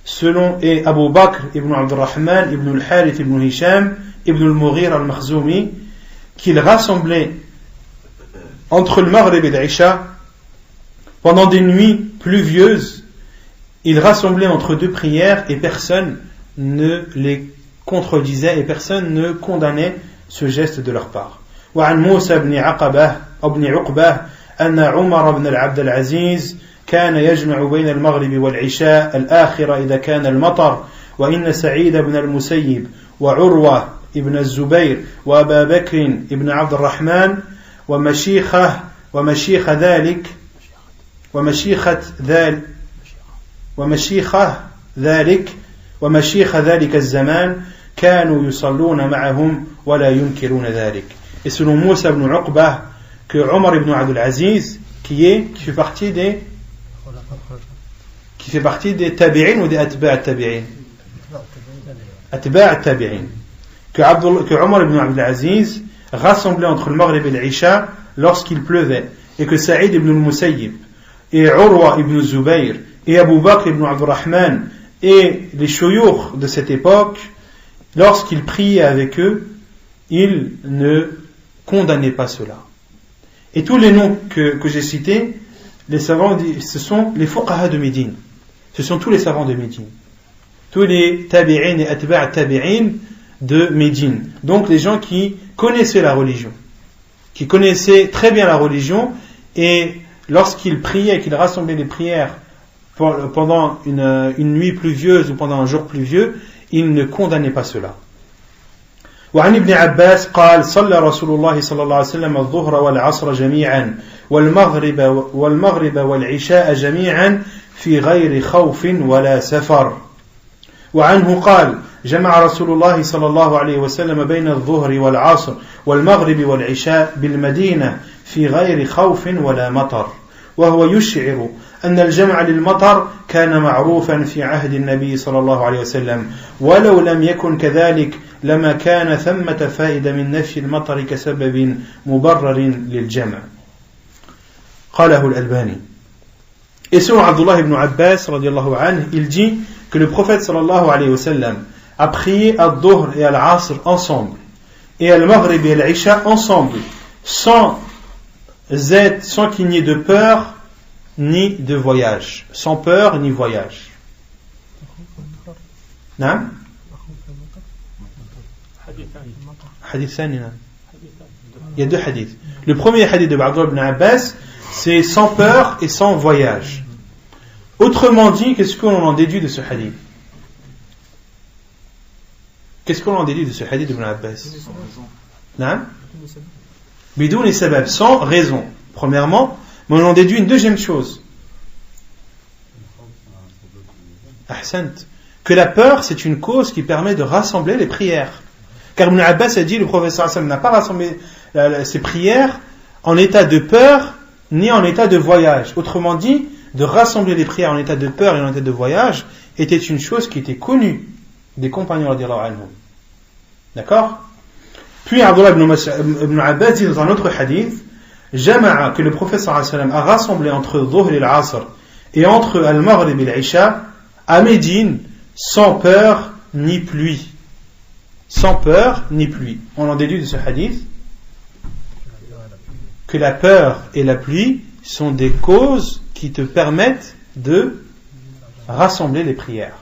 selon et Abu Bakr ibn Abdurrahman ibn al-Harith ibn Hisham ibn al-Mughira al-Makhzoumi, qu'il rassemblait entre le Maghrib et l'Isha pendant des nuits pluvieuses. Il rassemblait entre deux prières et personne ne les contredisait et personne ne condamnait ce geste de leur part. وعن موسى بن عقبة أن عمر بن العبد العزيز كان يجمع بين المغرب والعشاء الآخرة إذا كان المطر وإن سعيد بن المسيب وعروة ابن الزبير وأبا بكر ابن عبد الرحمن ومشيخ ذلك الزمان كانوا يصلون معهم ولا ينكرون ذلك. Et selon Moussa ibn Uqbah, que Omar ibn Abdul Aziz, qui fait partie des tabi'in ou des atba' tabi'in? Atba' tabi'in, que Omar ibn Abdul Aziz rassemblait entre le Maghrib et l'Isha lorsqu'il pleuvait, et que Saïd ibn al-Musayyib et Urwa ibn Zubayr et Abu Bakr ibn Abdurrahman et les shuyukh de cette époque, lorsqu'ils priaient avec eux, ils ne condamnaient pas cela. Et tous les noms que j'ai cités, les savants, ce sont les fuqaha de Médine. Ce sont tous les savants de Médine. Tous les tabi'in et atba' tabi'in de Médine. Donc les gens qui connaissaient la religion, qui connaissaient très bien la religion, et lorsqu'ils priaient, qu'ils rassemblaient les prières pendant une nuit pluvieuse ou pendant un jour pluvieux, ils ne condamnaient pas cela. وعن ابن عباس قال صلى رسول الله صلى الله عليه وسلم الظهر والعصر جميعا والمغرب والعشاء جميعا في غير خوف ولا سفر. وعنه قال جمع رسول الله صلى الله عليه وسلم بين الظهر والعصر والمغرب والعشاء بالمدينة في غير خوف ولا مطر، وهو يشعر أن الجمع للمطر كان معروفا في عهد النبي صلى الله عليه وسلم، ولو لم يكن كذلك لما كان ثمة فائدة من نفي المطر كسبب مبرر للجمع. قاله الألباني. Et selon Abdullah ibn Abbas radiallahu anhu, il dit que le prophète sallallahu alayhi wa sallam a prié al-Dhuhr et al-Asr ensemble, et al-Maghrib et al-Isha ensemble, sans qu'il n'y ait de peur ni de voyage, sans peur ni voyage. Non? Hadith thani. Il y a deux hadiths. Le premier hadith de Abdullah ibn Abbas, c'est sans peur et sans voyage. Autrement dit, qu'est-ce qu'on en déduit de ce hadith? Qu'est-ce qu'on en déduit de ce hadith d'Ibn Abbas? Non? Bidoun et sabab, sans raison. Premièrement, mais on en déduit une deuxième chose. Ahsant. Que la peur, c'est une cause qui permet de rassembler les prières. Car Ibn Abbas a dit, le prophète sallallahu alayhi wa sallam n'a pas rassemblé ses prières en état de peur ni en état de voyage. Autrement dit, de rassembler les prières en état de peur et en état de voyage était une chose qui était connue des compagnons radiyallahu anhum. D'accord? Puis Abdullah ibn Abbas dit dans un autre hadith, Jama'a, que le prophète sallallahu alayhi wa sallam a rassemblé entre Dhuhr et l'Asr et entre Al-Maghrib et l'Isha à Médine sans peur ni pluie. Sans peur ni pluie. On en déduit de ce hadith que la peur et la pluie sont des causes qui te permettent de rassembler les prières.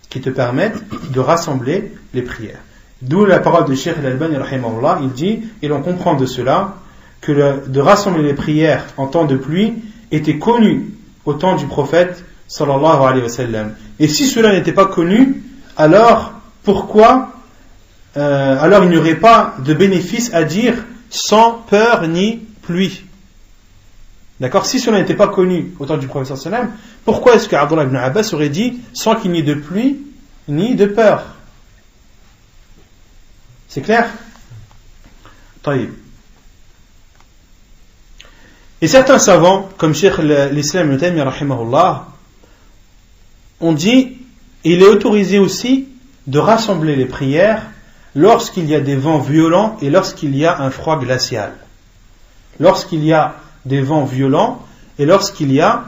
Qui te permettent de rassembler les prières. D'où la parole de Cheikh Al-Albani rahimahullah, il dit, et l'on comprend de cela, que de rassembler les prières en temps de pluie était connu au temps du prophète sallallahu alayhi wa sallam. Et si cela n'était pas connu, alors pourquoi alors il n'y aurait pas de bénéfice à dire sans peur ni pluie? D'accord? Si cela n'était pas connu au temps du prophète sallallahu alayhi wa sallam, pourquoi est-ce qu'Abdullah ibn Abbas aurait dit sans qu'il n'y ait de pluie ni de peur? C'est clair? Taïb. Et certains savants, comme Cheikh l'Islam Ibn Taymiyyah rahimahullah, ont dit il est autorisé aussi de rassembler les prières lorsqu'il y a des vents violents et lorsqu'il y a un froid glacial. Lorsqu'il y a des vents violents et lorsqu'il y a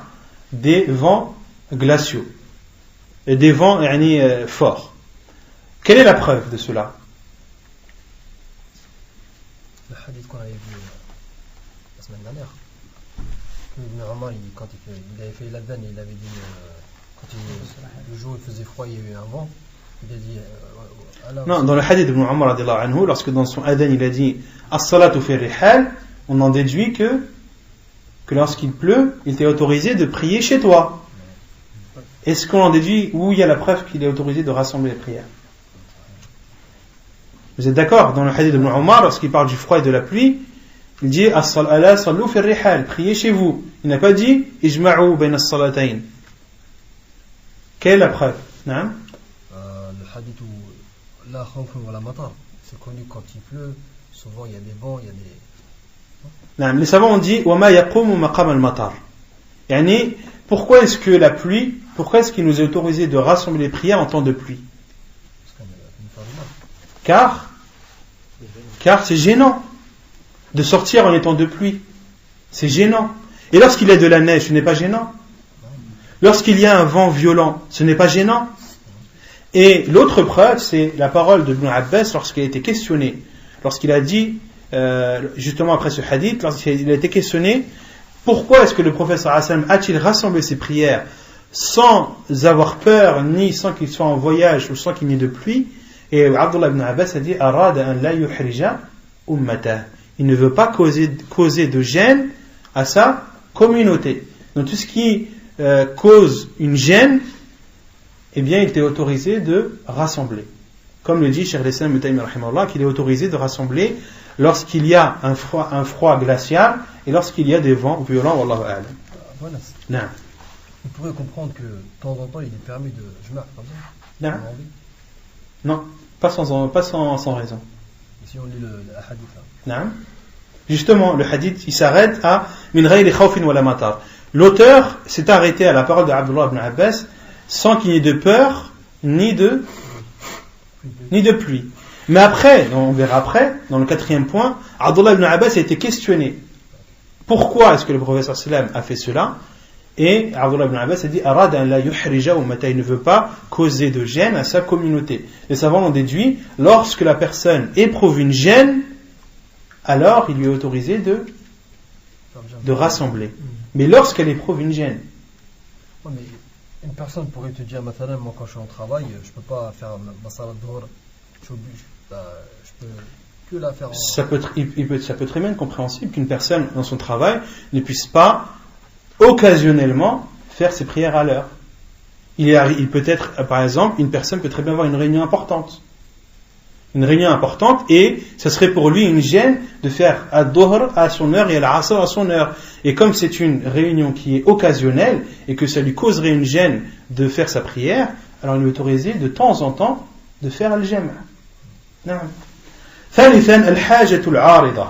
des vents glaciaux et des vents forts. Quelle est la preuve de cela? Le hadith qu'on avait vu la semaine dernière. Ibn Omar, quand il avait fait l'adhan, il avait dit quand le jour il faisait froid, il y a eu un vent. Il a dit non, dans le hadith d'Ibn Omar radiyallahu anhu, lorsque dans son adhan il a dit as-salatu fi rihal, on en déduit que lorsqu'il pleut, il t'est autorisé de prier chez toi. Est-ce qu'on en déduit où il y a la preuve qu'il est autorisé de rassembler les prières? Vous êtes d'accord? Dans le hadith d'Ibn Omar, lorsqu'il parle du froid et de la pluie, il dit as-salatu sallu fi rihal, priez chez vous. Il n'a pas dit ijma'u bayna as-salatayn. Quelle est la preuve? Non? Le hadith où la khawf wa la matar, c'est connu quand il pleut, souvent il y a des vents, il y a des... Non, les savants ont dit wa ma yaqumu maqam al-matar. Yani, pourquoi est-ce que la pluie, pourquoi est-ce qu'il nous est autorisé de rassembler les prières en temps de pluie? car c'est gênant de sortir en étant de pluie. C'est gênant. Et lorsqu'il y a de la neige, ce n'est pas gênant. Lorsqu'il y a un vent violent, ce n'est pas gênant. Et l'autre preuve, c'est la parole de Ibn Abbas lorsqu'il a été questionné, lorsqu'il a dit, justement après ce hadith, lorsqu'il a été questionné, pourquoi est-ce que le prophète sallallahu alayhi wa sallam a-t-il rassemblé ses prières sans avoir peur, ni sans qu'il soit en voyage, ou sans qu'il n'y ait de pluie? Et Abdullah ibn Abbas a dit, arada an la yuhrija ummata. Il ne veut pas causer de gêne à sa communauté. Donc tout ce qui cause une gêne, eh bien il était autorisé de rassembler. Comme le dit Cheikh al-Islam Ibn Taymiyyah rahimahullah, qu'il est autorisé de rassembler lorsqu'il y a un froid glacial et lorsqu'il y a des vents violents. Wallahu a'lam. Voilà. Non. On pourrait comprendre que de temps en temps il est permis de jumar, par exemple. Non, pas sans raison. Et si on lit le hadith là. Non. Justement, le hadith il s'arrête à min ghayri khawfin wala matar. L'auteur s'est arrêté à la parole de Abdullah ibn Abbas sans qu'il n'y ait de peur ni de pluie. Mais après, on verra après, dans le 4e point, Abdullah ibn Abbas a été questionné. Pourquoi est-ce que le prophète sallam a fait cela? Et Abdullah ibn Abbas a dit arada an la yuhrija ummata, il ne veut pas causer de gêne à sa communauté. Les savants l'ont déduit, lorsque la personne éprouve une gêne, alors il lui est autorisé de rassembler. Mais lorsqu'elle éprouve une gêne. Ouais, mais une personne pourrait te dire, maintenant, moi quand je suis en travail, je ne peux pas faire ma salat dhuhr, je peux que la faire en... Ça peut très bien être compréhensible qu'une personne dans son travail ne puisse pas occasionnellement faire ses prières à l'heure. Il peut être, par exemple, une personne peut très bien avoir une réunion importante. Et ça serait pour lui une gêne de faire ad-dhuhr à son heure et al-asr à son heure. Et comme c'est une réunion qui est occasionnelle et que ça lui causerait une gêne de faire sa prière, alors il est autorisé de temps en temps de faire al-jam'. ثالثا الحاجة العارضة.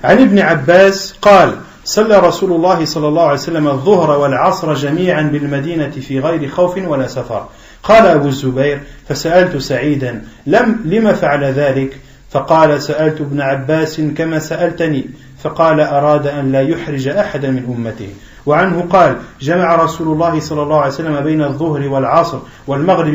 عن ابن عباس قال: صلى رسول الله صلى الله عليه وسلم الظهر والعصر جميعا بالمدينة في غير خوف ولا سفر. قال أبو الزبير: فسألت سعيدا لما فعل ذلك؟ فقال: سألت ابن عباس كما سألتني، فقال: أراد أن لا يحرج أحدا من أمته. وعنه قال: جمع رسول الله صلى الله عليه وسلم بين الظهر والعصر والمغرب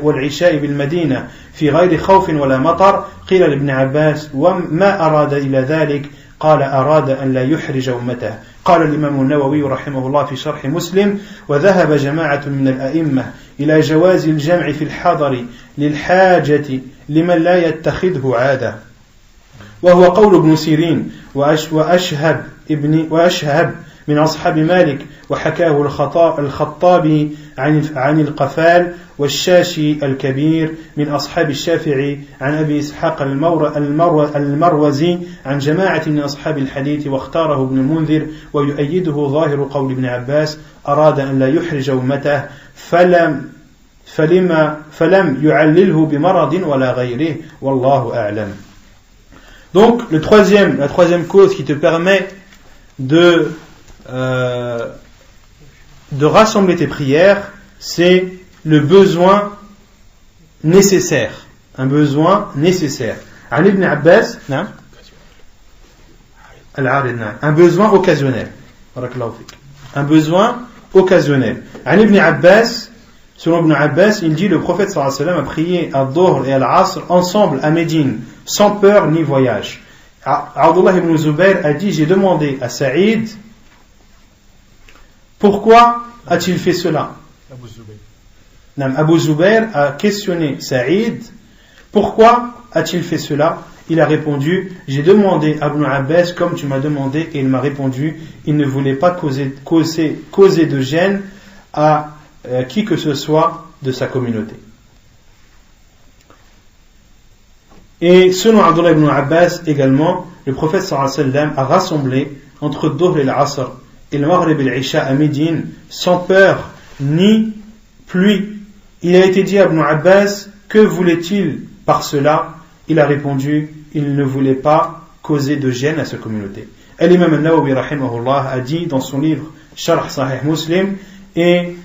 والعشاء بالمدينة في غير خوف ولا مطر. قيل لابن عباس: وما أراد إلى ذلك؟ قال: أراد أن لا يحرج أمته. قال الإمام النووي رحمه الله في شرح مسلم: وذهب جماعة من الأئمة إلى جواز الجمع في الحضر للحاجة لمن لا يتخذه عادة، وهو قول ابن سيرين وأشهب من أصحاب مالك، وحكاه الخطابي عن القفال والشاشي الكبير من أصحاب الشافعي عن أبي إسحاق المروزي عن جماعة من أصحاب الحديث، واختاره ابن المنذر ويؤيده ظاهر قول ابن عباس: أراد أن لا يحرج أمته فلم يعلله بمرض ولا غيره والله أعلم. Donc la troisième cause qui te permet de rassembler tes prières, c'est le besoin nécessaire. Un besoin nécessaire. عن ابن عباس نعم العارض نعم un besoin occasionnel. Un besoin occasionnel. عن ابن عباس, selon Ibn Abbas, il dit: le prophète sallallahu alayhi wa sallam a prié à Dhuhr et à l'Asr ensemble à Médine, sans peur ni voyage. Abdullah ibn Zubayr a dit: j'ai demandé à Saïd, pourquoi a-t-il fait cela? Abu Zubayr a questionné Saïd, pourquoi a-t-il fait cela? Il a répondu: j'ai demandé à Ibn Abbas comme tu m'as demandé, et il m'a répondu: il ne voulait pas causer de gêne à qui que ce soit de sa communauté. Et selon Abdullah ibn Abbas également, le prophète sallallahu alayhi wa sallam a rassemblé entre Dhuhr et l'Asr et le Maghrib et l'Isha à Médine sans peur ni pluie. Il a été dit à Ibn Abbas: que voulait-il par cela? Il a répondu: il ne voulait pas causer de gêne à sa communauté. Et l'imam al-Nawawi rahimahullah a dit dans son livre Sharh Sahih Muslim, et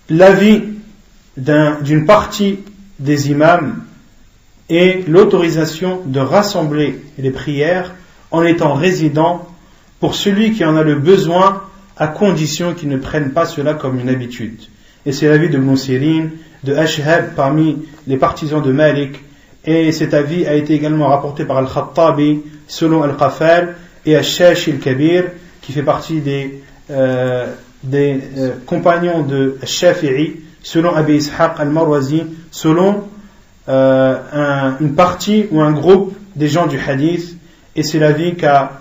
l'avis d'une partie des imams et l'autorisation de rassembler les prières en étant résident pour celui qui en a le besoin, à condition qu'il ne prenne pas cela comme une habitude. Et c'est l'avis de Ibn Sirin, de Ashhab parmi les partisans de Malik, et cet avis a été également rapporté par Al-Khattabi selon Al-Qafal et Al-Shashi Al-Kabir qui fait partie des compagnons de Shafi'i selon Abi Ishaq Al-Marwazi selon une partie ou un groupe des gens du hadith, et c'est l'avis qu'a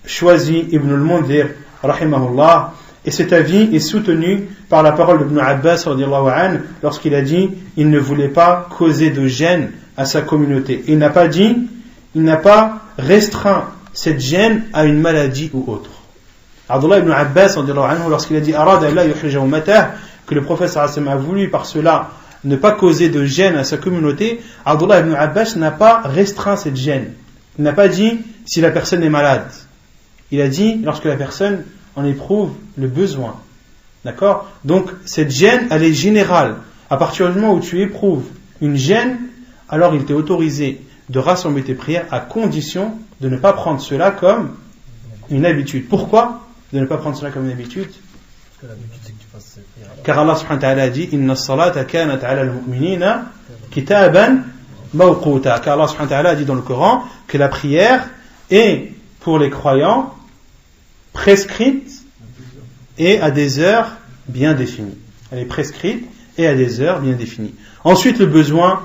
choisi Ibn al-Mundhir rahimahullah, et cet avis est soutenu par la parole d'Ibn Abbas radiyallahu anhu lorsqu'il a dit il ne voulait pas causer de gêne à sa communauté. Il n'a pas restreint cette gêne à une maladie ou autre. Abdullah ibn Abbas radiyallahu anhu, lorsqu'il a dit arada la yukhrija ummatahu, que le prophète sallallahu alayhi wa sallam a voulu par cela ne pas causer de gêne à sa communauté, Abdullah ibn Abbas n'a pas restreint cette gêne. Il n'a pas dit si la personne est malade. Il a dit lorsque la personne en éprouve le besoin. D'accord ? Donc cette gêne, elle est générale. À partir du moment où tu éprouves une gêne, alors il t'est autorisé de rassembler tes prières à condition de ne pas prendre cela comme une habitude. Pourquoi de ne pas prendre cela comme une habitude? Parce que l'habitude c'est que tu fasses ces prières. Car Allah subhanahu wa ta'ala a dit Inna as-salata kanat 'ala al-mu'minina kitaban mawquta. Car Allah subhanahu wa ta'ala a dit dans le Coran que la prière est pour les croyants prescrite et à des heures bien définies. Elle est prescrite et à des heures bien définies. Ensuite, le besoin,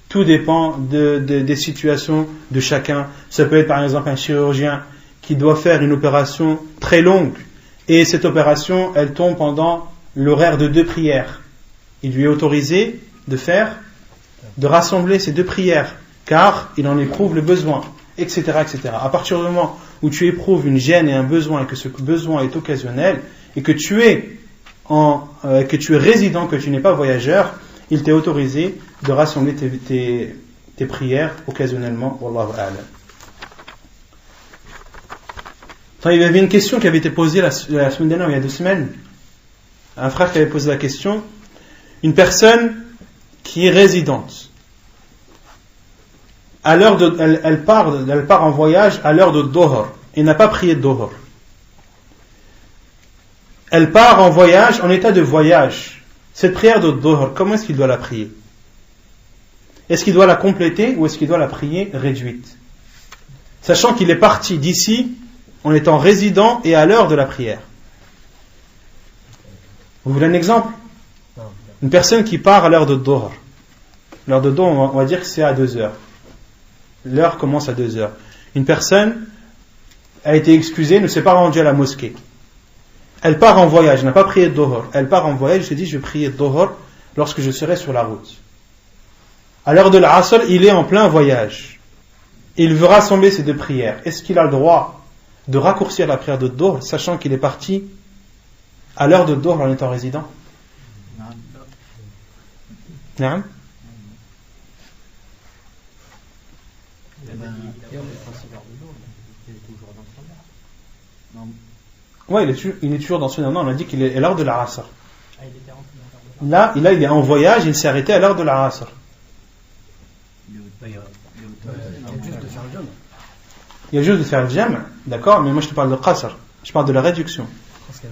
tout dépend des situations de chacun. Ça peut être par exemple un chirurgien qui doit faire une opération très longue et cette opération, elle tombe pendant l'horaire de 2 prières. Il lui est autorisé de rassembler ces 2 prières car il en éprouve le besoin, etc., etc. À partir du moment où tu éprouves une gêne et un besoin et que ce besoin est occasionnel et que tu es résident, que tu n'es pas voyageur, il t'est autorisé de rassembler tes prières occasionnellement. Wallahu a'lam. Il y avait une question qui avait été posée la semaine dernière, il y a 2 semaines. Un frère qui avait posé la question. Une personne qui est résidente, elle part en voyage à l'heure de Dohor et n'a pas prié de Dohor. Elle part en voyage, en état de voyage. Cette prière de Dohor, comment est-ce qu'il doit la prier? Est-ce qu'il doit la compléter ou est-ce qu'il doit la prier réduite? Sachant qu'il est parti d'ici en étant résident et à l'heure de la prière. Vous voulez un exemple? Une personne qui part à l'heure de Dohor. L'heure de Dohor, on va dire que c'est à 2 heures. L'heure commence à 2 heures. Une personne a été excusée, ne s'est pas rendue à la mosquée. Elle part en voyage, n'a pas prié de Dohor. Elle part en voyage, elle s'est dit je vais prier de Dohor lorsque je serai sur la route. À l'heure de l'Asr, il est en plein voyage. Il veut rassembler ces 2 prières. Est-ce qu'il a le droit de raccourcir la prière de Dohor, sachant qu'il est parti à l'heure de Dohor en étant résident? Non. Oui, il est toujours dans ce moment. On a dit qu'il est à l'heure de la Asr. Là, il est en voyage, il s'est arrêté à l'heure de la Asr. Il y a juste de faire le jam, d'accord, mais moi je te parle de qasr, je parle de la réduction. Parce qu'il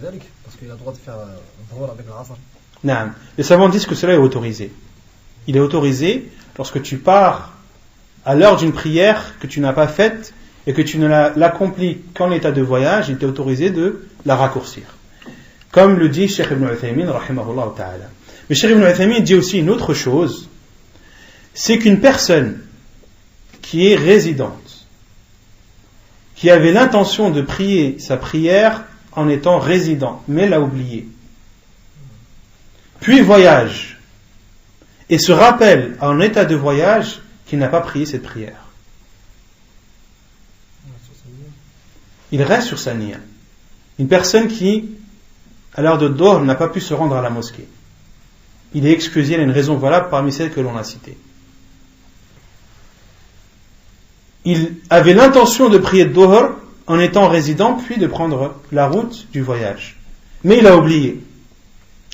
a le droit de faire un drôle avec la Asr. Non, les savants disent que cela est autorisé. Il est autorisé lorsque tu pars à l'heure d'une prière que tu n'as pas faite et que tu ne l'accomplis qu'en état de voyage, il t'est autorisé de la raccourcir. Comme le dit Cheikh Ibn Uthaymin, rahimahullah ta'ala. Mais Cheikh Ibn Uthaymin dit aussi une autre chose, c'est qu'une personne qui est résidente, qui avait l'intention de prier sa prière en étant résident, mais l'a oublié, puis voyage, et se rappelle en état de voyage qu'il n'a pas prié cette prière. Il reste sur sa niya. Une personne qui, à l'heure de Dohor, n'a pas pu se rendre à la mosquée. Il est excusé, il a une raison valable parmi celles que l'on a citées. Il avait l'intention de prier Dohor en étant résident, puis de prendre la route du voyage. Mais il a oublié.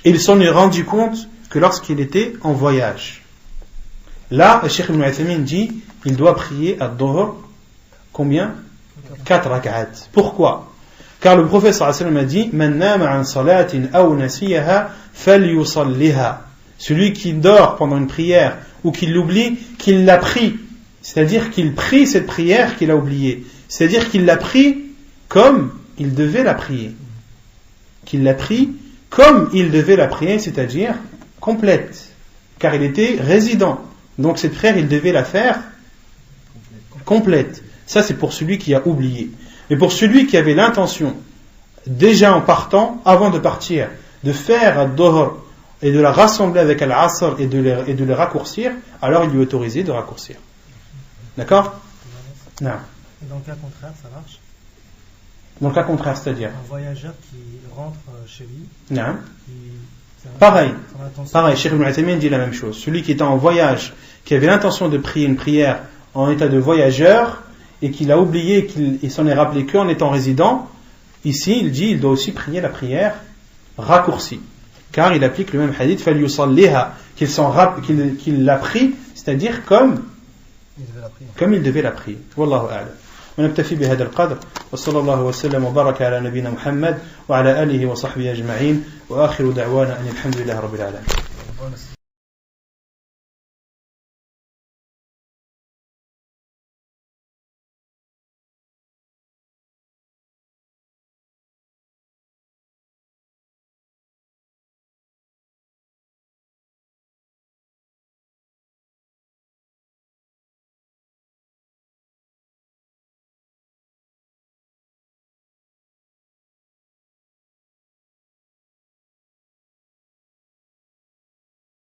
Et il s'en est rendu compte que lorsqu'il était en voyage. Là, le Cheikh Ibn Uthaymin dit il doit prier à Dhuhr combien? 4 rak'at. Pourquoi? Car le prophète sallallahu alayhi wa sallam a dit Man nama an salatin aw nasiyaha falyusalliha. Celui qui dort pendant une prière ou qui l'oublie, qu'il l'a pris. C'est-à-dire qu'il prie cette prière qu'il a oubliée. C'est-à-dire qu'il l'a pris comme il devait la prier. Qu'il l'a pris comme il devait la prier, c'est-à-dire complète. Car il était résident. Donc cette prière, il devait la faire complète. Ça, c'est pour celui qui a oublié. Mais pour celui qui avait l'intention, déjà en partant, avant de partir, de faire ad-Dhuhr et de la rassembler avec al-Asr et de les raccourcir, alors il lui est autorisé de raccourcir. D'accord? Non. Et dans le cas contraire, ça marche? Dans le cas contraire, c'est-à-dire? Un voyageur qui rentre chez lui. Non. Pareil, Cheikh Ibn Uthaymin dit la même chose. Celui qui était en voyage, qui avait l'intention de prier une prière en état de voyageur, et qu'il a oublié, qu'il s'en est rappelé qu'en étant résident, ici il dit il doit aussi prier la prière raccourcie. Car il applique le même hadith, falyusalliha, qu'il l'a pris, c'est-à-dire comme il devait la prier. Wallahu a'lam. ونكتفي بهذا القدر وصلى الله وسلم وبارك على نبينا محمد وعلى آله وصحبه أجمعين وآخر دعوانا أن الحمد لله رب العالمين.